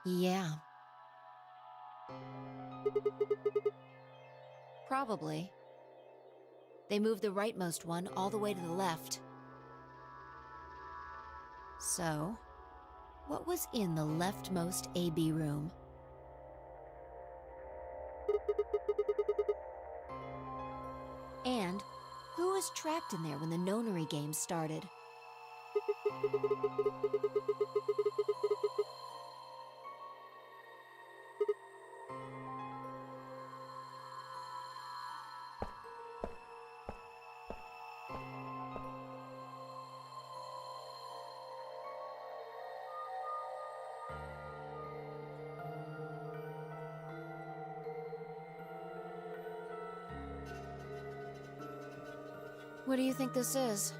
Yeah. Probably. They moved the rightmost one all the way to the left. So, what was in the leftmost AB room? And who was trapped in there when the nonary game started? What do you think this is?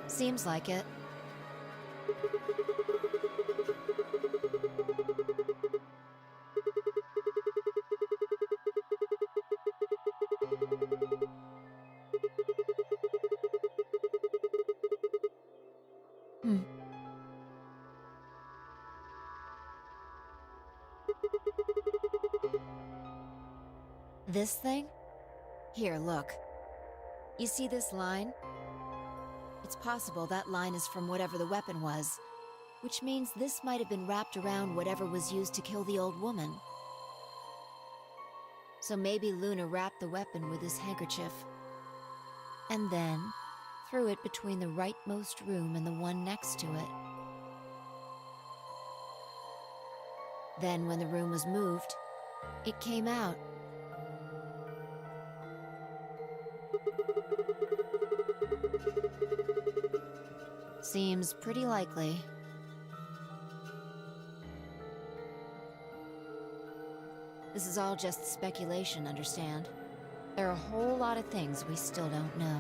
Seems like it. This thing? Here, look. You see this line? It's possible that line is from whatever the weapon was, which means this might have been wrapped around whatever was used to kill the old woman. So maybe Luna wrapped the weapon with this handkerchief, and then threw it between the rightmost room and the one next to it. Then when the room was moved, it came out. Seems pretty likely. This is all just speculation, understand? There are a whole lot of things we still don't know.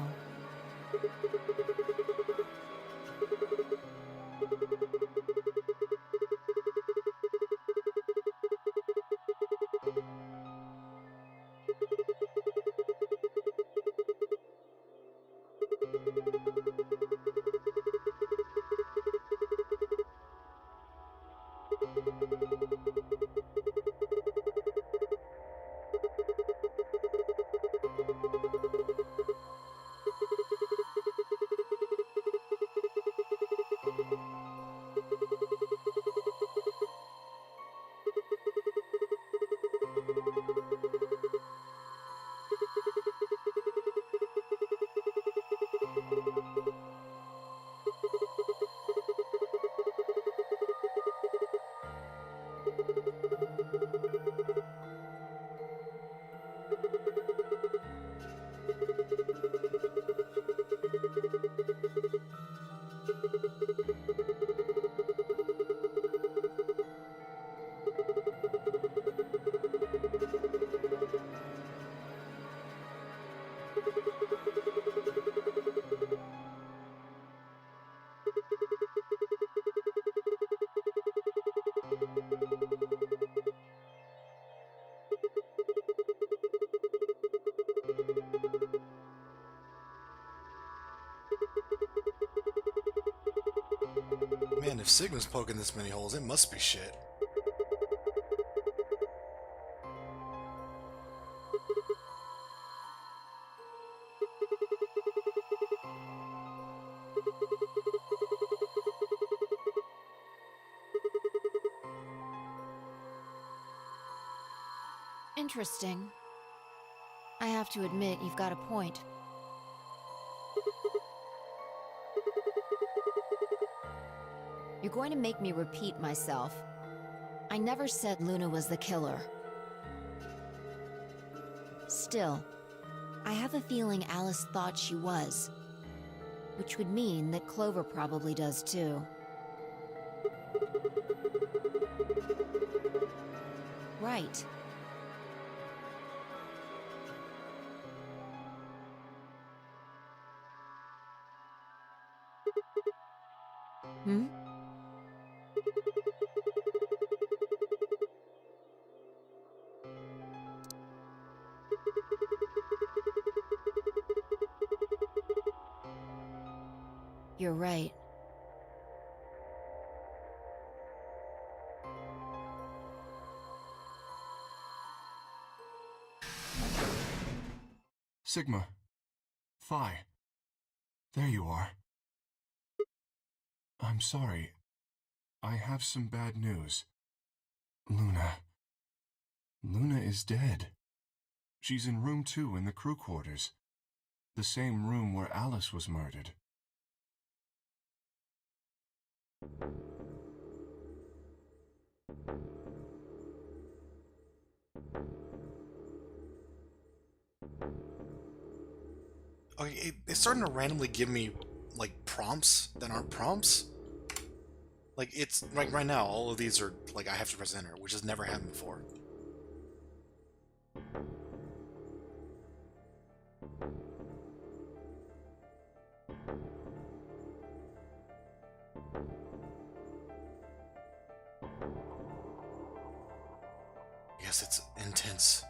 Man, if Sigma's poking this many holes, it must be shit. Interesting. I have to admit, you've got a point. You're going to make me repeat myself. I never said Luna was the killer. Still, I have a feeling Alice thought she was, which would mean that Clover probably does too. Right. Hmm? You're right. Sigma. Phi. There you are. I'm sorry. I have some bad news. Luna. Luna is dead. She's in room 2 in the crew quarters. The same room where Alice was murdered. Okay, it's starting to randomly give me, like, prompts that aren't prompts. Like, it's like right now, all of these are like I have to press enter, which has never happened before. Yes, it's intense.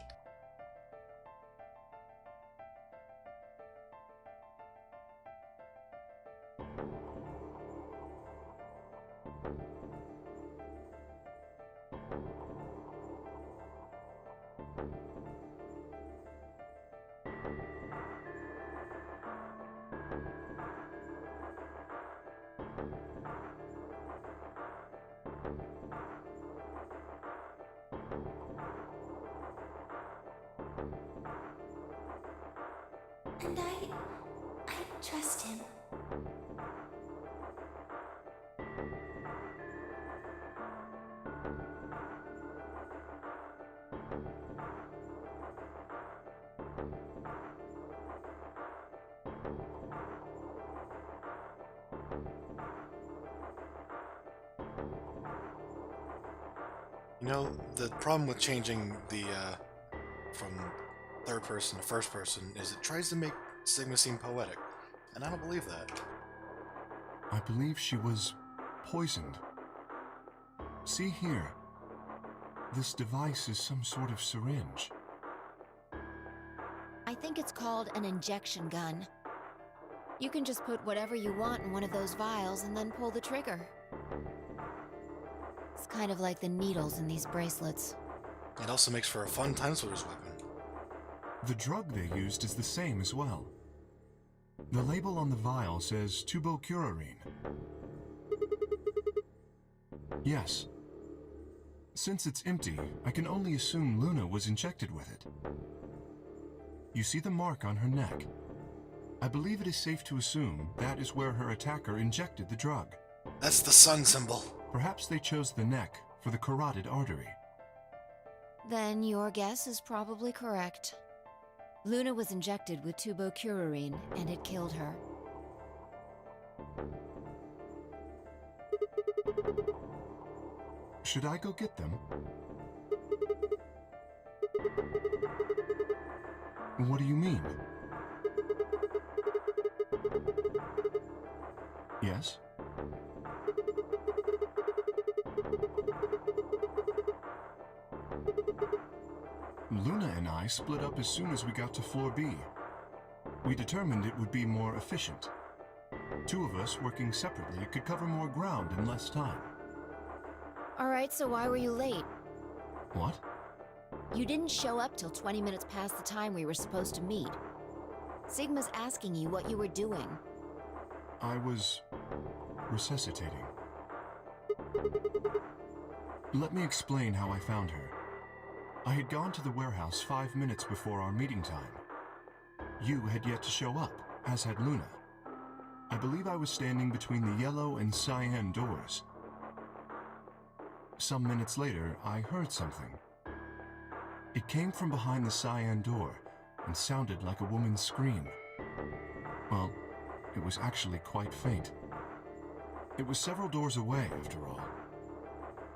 And I trust him. You know, the problem with changing the from third person to first person is it tries to make Sigma seem poetic, and I don't believe that. I believe she was poisoned. See here. This device is some sort of syringe. I think it's called an injection gun. You can just put whatever you want in one of those vials and then pull the trigger. It's kind of like the needles in these bracelets. It also makes for a fun Timesplitter's weapon. The drug they used is the same as well. The label on the vial says tubocurarine. Yes. Since it's empty, I can only assume Luna was injected with it. You see the mark on her neck. I believe it is safe to assume that is where her attacker injected the drug. That's the sun symbol. Perhaps they chose the neck for the carotid artery. Then your guess is probably correct. Luna was injected with tubocurarine, and it killed her. Should I go get them? What do you mean? Yes? Luna and I split up as soon as we got to floor B. We determined it would be more efficient. Two of us working separately could cover more ground in less time. Alright, so why were you late? What? You didn't show up till 20 minutes past the time we were supposed to meet. Sigma's asking you what you were doing. I was resuscitating. Let me explain how I found her. I had gone to the warehouse 5 minutes before our meeting time. You had yet to show up, as had Luna. I believe I was standing between the yellow and cyan doors. Some minutes later, I heard something. It came from behind the cyan door and sounded like a woman's scream. Well, it was actually quite faint. It was several doors away, after all.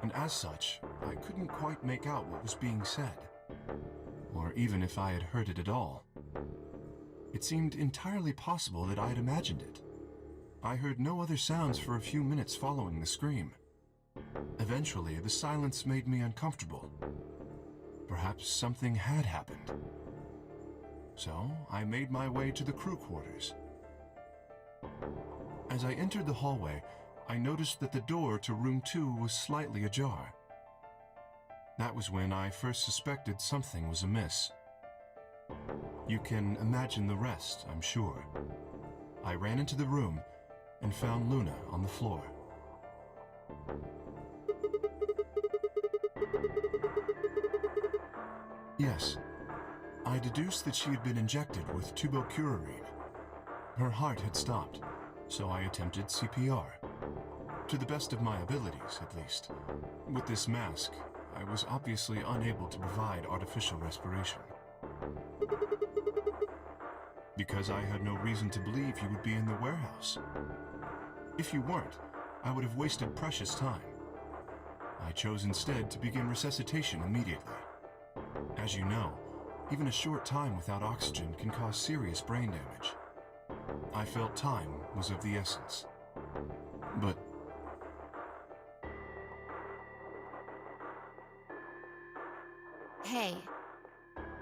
And as such, I couldn't quite make out what was being said, or even if I had heard it at all. It seemed entirely possible that I had imagined it. I heard no other sounds for a few minutes following the scream. Eventually, the silence made me uncomfortable. Perhaps something had happened. So, I made my way to the crew quarters. As I entered the hallway, I noticed that the door to room 2 was slightly ajar. That was when I first suspected something was amiss. You can imagine the rest, I'm sure. I ran into the room and found Luna on the floor. Yes, I deduced that she had been injected with tubocurarine. Her heart had stopped, so I attempted CPR. To the best of my abilities, at least. With this mask, I was obviously unable to provide artificial respiration. Because I had no reason to believe you would be in the warehouse. If you weren't, I would have wasted precious time. I chose instead to begin resuscitation immediately. As you know, even a short time without oxygen can cause serious brain damage. I felt time was of the essence. But Hey,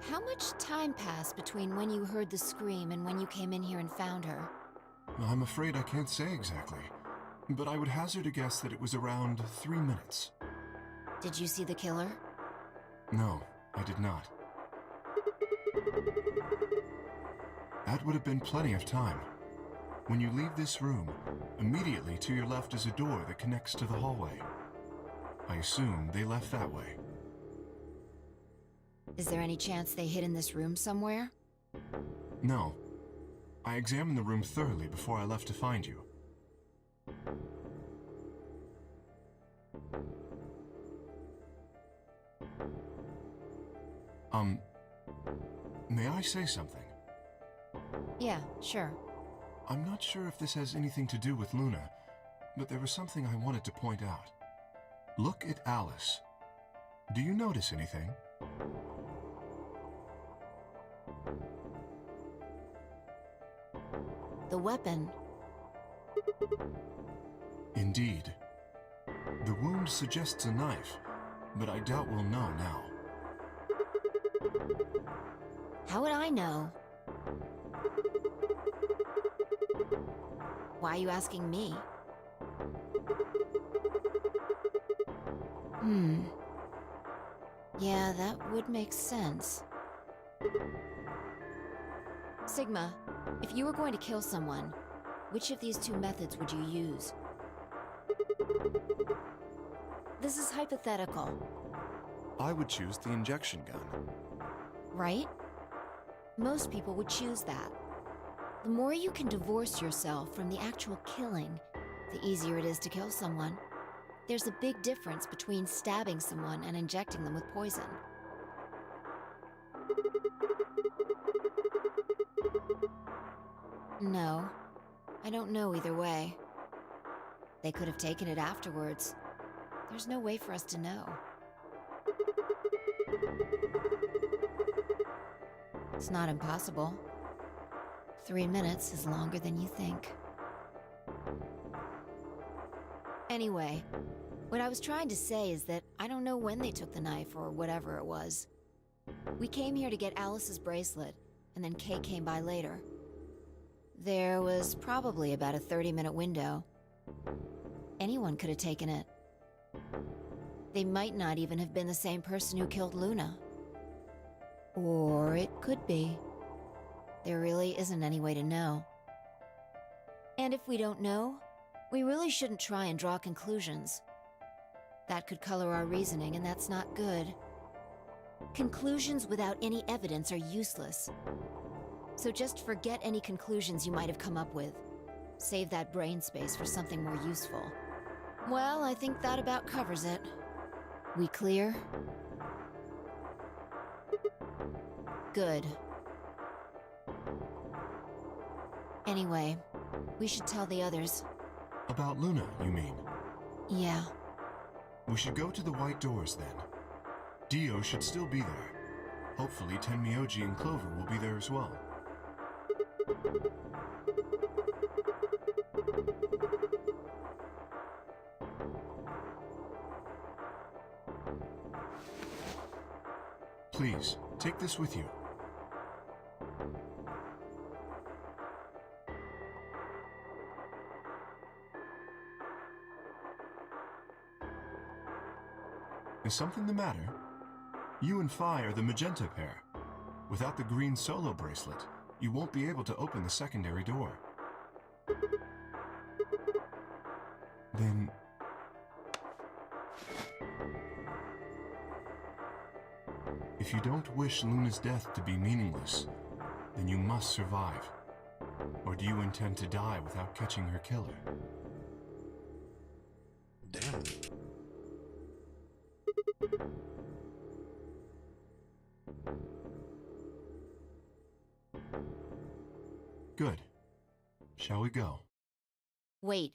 how much time passed between when you heard the scream and when you came in here and found her? I'm afraid I can't say exactly. But I would hazard a guess that it was around 3 minutes. Did you see the killer? No, I did not. That would have been plenty of time. When you leave this room, immediately to your left is a door that connects to the hallway. I assume they left that way. Is there any chance they hid in this room somewhere? No. I examined the room thoroughly before I left to find you. May I say something? Yeah, sure. I'm not sure if this has anything to do with Luna, but there was something I wanted to point out. Look at Alice. Do you notice anything? The weapon. Indeed. The wound suggests a knife, but I doubt we'll know now. How would I know? Why are you asking me? Yeah, that would make sense. Sigma, if you were going to kill someone, which of these two methods would you use? This is hypothetical, I would choose the injection gun. right? Most people would choose that. The more you can divorce yourself from the actual killing, the easier it is to kill someone. There's a big difference between stabbing someone and injecting them with poison. No, I don't know either way. They could have taken it afterwards. There's no way for us to know. It's not impossible. 3 minutes is longer than you think. Anyway, what I was trying to say is that I don't know when they took the knife or whatever it was. We came here to get Alice's bracelet, and then Kay came by later. There was probably about a 30-minute window. Anyone could have taken it. They might not even have been the same person who killed Luna. Or it could be. There really isn't any way to know. And if we don't know, we really shouldn't try and draw conclusions. That could color our reasoning, and that's not good. Conclusions without any evidence are useless. So just forget any conclusions you might have come up with. Save that brain space for something more useful. Well, I think that about covers it. We clear? Good. Anyway, we should tell the others. About Luna, you mean? Yeah. We should go to the white doors then. Dio should still be there. Hopefully Tenmyoji and Clover will be there as well. Please, take this with you. Is something the matter? You and Phi are the magenta pair. Without the green solo bracelet, you won't be able to open the secondary door. Then... if you don't wish Luna's death to be meaningless, then you must survive. Or do you intend to die without catching her killer? Damn. Good. Shall we go? Wait.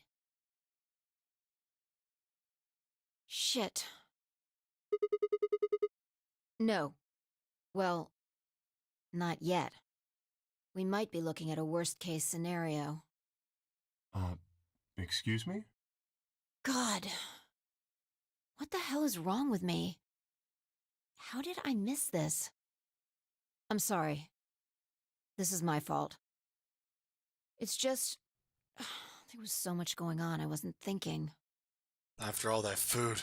Shit. No. Well, not yet. We might be looking at a worst-case scenario. Excuse me? God. What the hell is wrong with me? How did I miss this? I'm sorry. This is my fault. It's just... there was so much going on, I wasn't thinking. After all that food.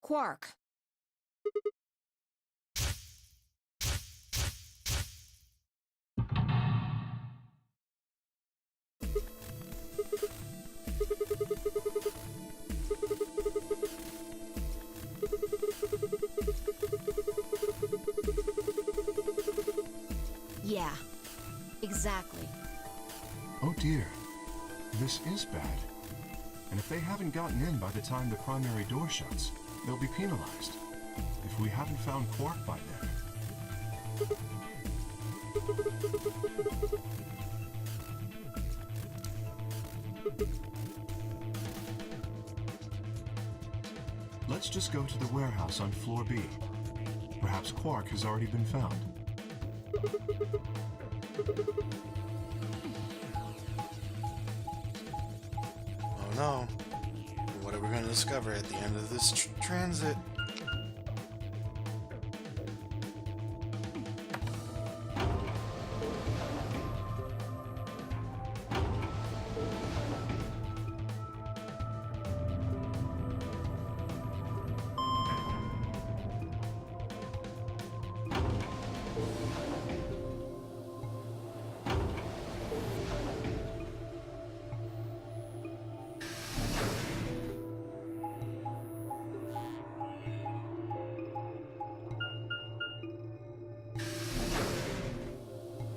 Quark. Yeah, exactly. Oh dear. This is bad. And if they haven't gotten in by the time the primary door shuts, they'll be penalized. If we haven't found Quark by then. Let's just go to the warehouse on floor B. Perhaps Quark has already been found. Oh no. What are we going to discover at the end of this transit?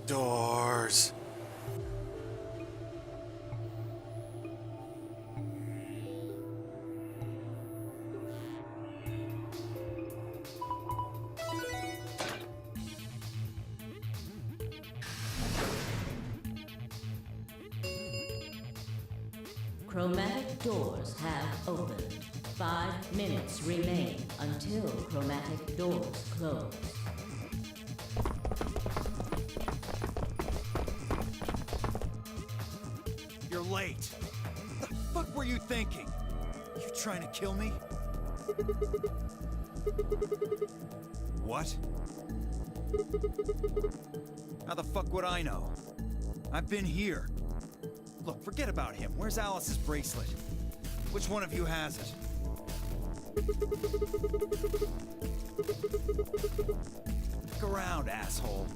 Doors. Chromatic doors have opened. 5 minutes remain until chromatic doors close. You're late. What the fuck were you thinking? You trying to kill me? What? How the fuck would I know? I've been here. Look, forget about him. Where's Alice's bracelet? Which one of you has it? Look around, asshole.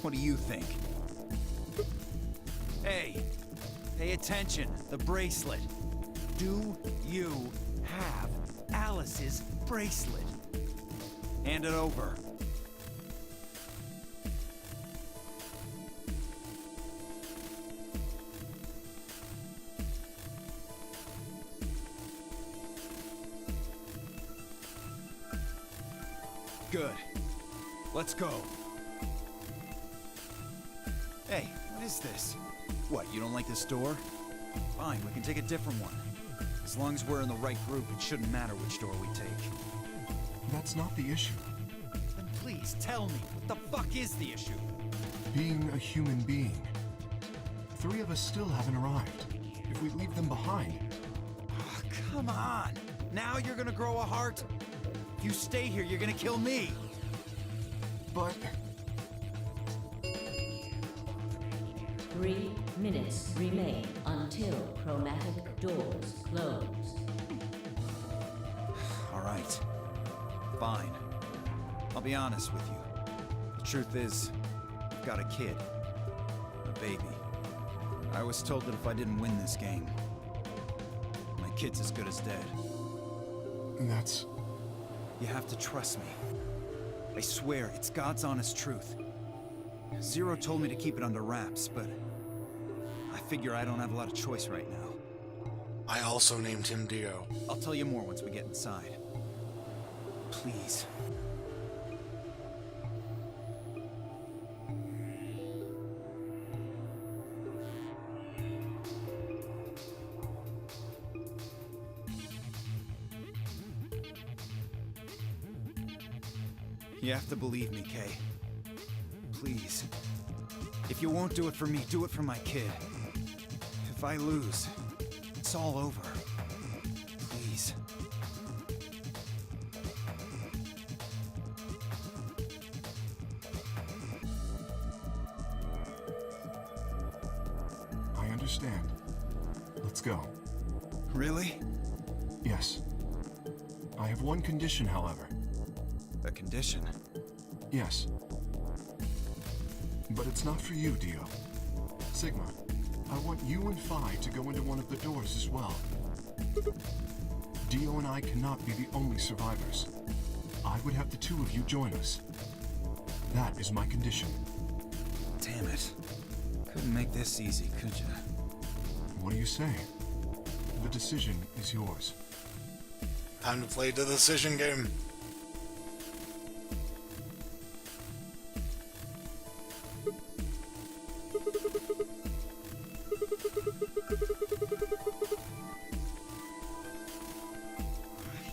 What do you think? Hey, pay attention. The bracelet. Do you have Alice's bracelet? Hand it over. Good. Let's go. Hey, what is this? What, you don't like this door? Fine, we can take a different one. As long as we're in the right group, it shouldn't matter which door we take. That's not the issue. Then please tell me, what the fuck is the issue? Being a human being. 3 of us still haven't arrived. If we leave them behind... Oh, come on! Now you're gonna grow a heart? If you stay here, you're gonna kill me! But... 3 minutes remain until chromatic doors close. Alright. Fine. I'll be honest with you. The truth is, I've got a kid. A baby. I was told that if I didn't win this game, my kid's as good as dead. that's... You have to trust me. I swear, it's God's honest truth. Zero told me to keep it under wraps, but I figure I don't have a lot of choice right now. I also named him Dio. I'll tell you more once we get inside. Please. You have to believe me, Kay. Please. If you won't do it for me, do it for my kid. If I lose, it's all over. Please. I understand. Let's go. Really? Yes. I have one condition, however. A condition? Yes. But it's not for you, Dio. Sigma, I want you and Phi to go into one of the doors as well. Dio and I cannot be the only survivors. I would have the two of you join us. That is my condition. Damn it. Couldn't make this easy, could ya? What do you say? The decision is yours. Time to play the decision game.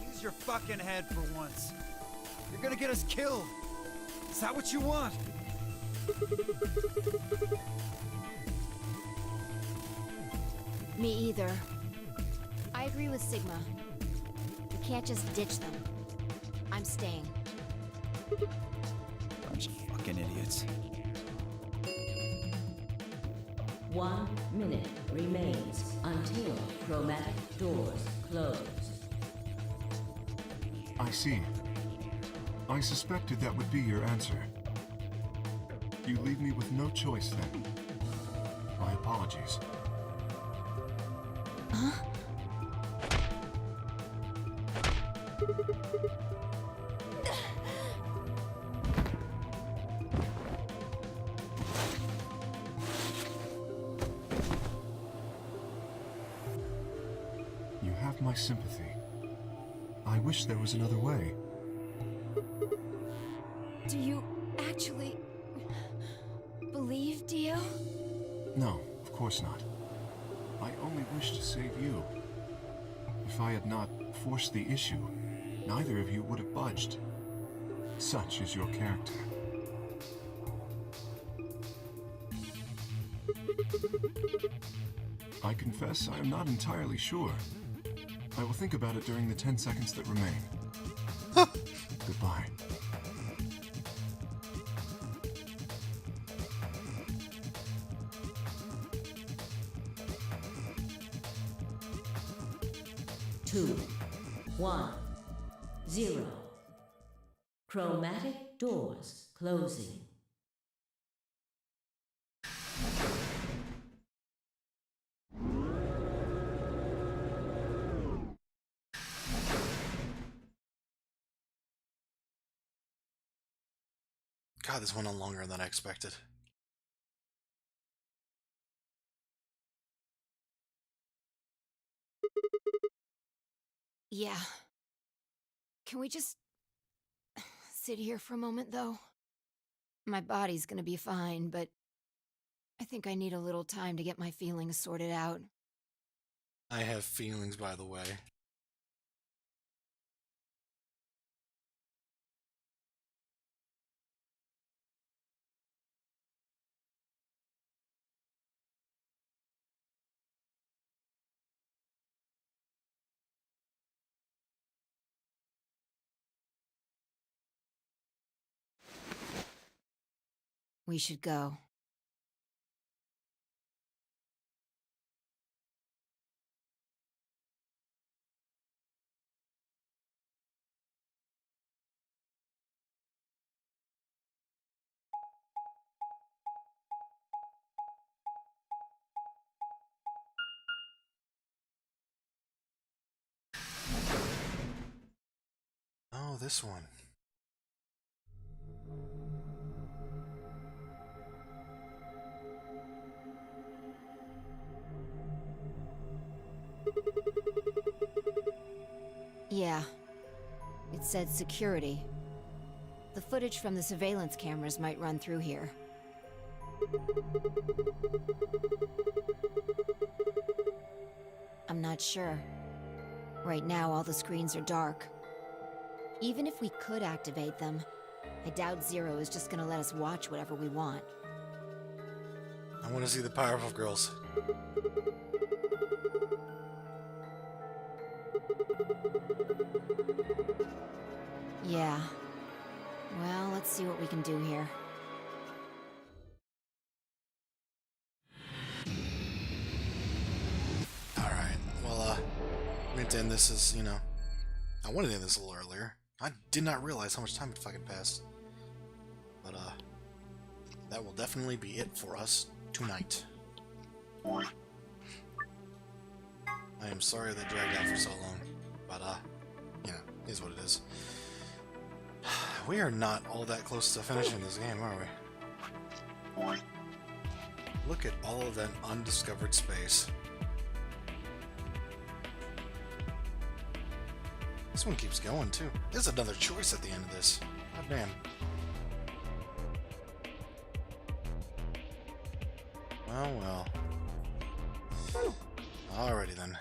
Use your fucking head for once. You're gonna get us killed. Is that what you want? Me either. I agree with Sigma. We can't just ditch them. I'm staying. Bunch of fucking idiots. 1 minute remains until chromatic doors close. I see. I suspected that would be your answer. You leave me with no choice then. My apologies. You have my sympathy. I wish there was another way. Do you actually believe, Dio? No, of course not. I only wish to save you. If I had not forced the issue, neither of you would have budged. Such is your character. I confess I am not entirely sure. I will think about it during the 10 seconds that remain. Goodbye. Two, 1, 0. Chromatic doors closing. God, this went on longer than I expected. Yeah. Can we just sit here for a moment, though? My body's gonna be fine, but I think I need a little time to get my feelings sorted out. I have feelings, by the way. We should go. Oh, this one. Yeah. It said security. The footage from the surveillance cameras might run through here. I'm not sure. Right now, all the screens are dark. Even if we could activate them, I doubt Zero is just gonna let us watch whatever we want. I want to see the Powerpuff Girls. Yeah. Well, let's see what we can do here. Alright, well, I'm going to end this as, I wanted to end this a little earlier. I did not realize how much time had fucking passed. But, that will definitely be it for us tonight. I am sorry that dragged out for so long, but, it is what it is. We are not all that close to finishing this game, are we? Look at all of that undiscovered space. This one keeps going, too. There's another choice at the end of this. God damn. Well, well. Alrighty then.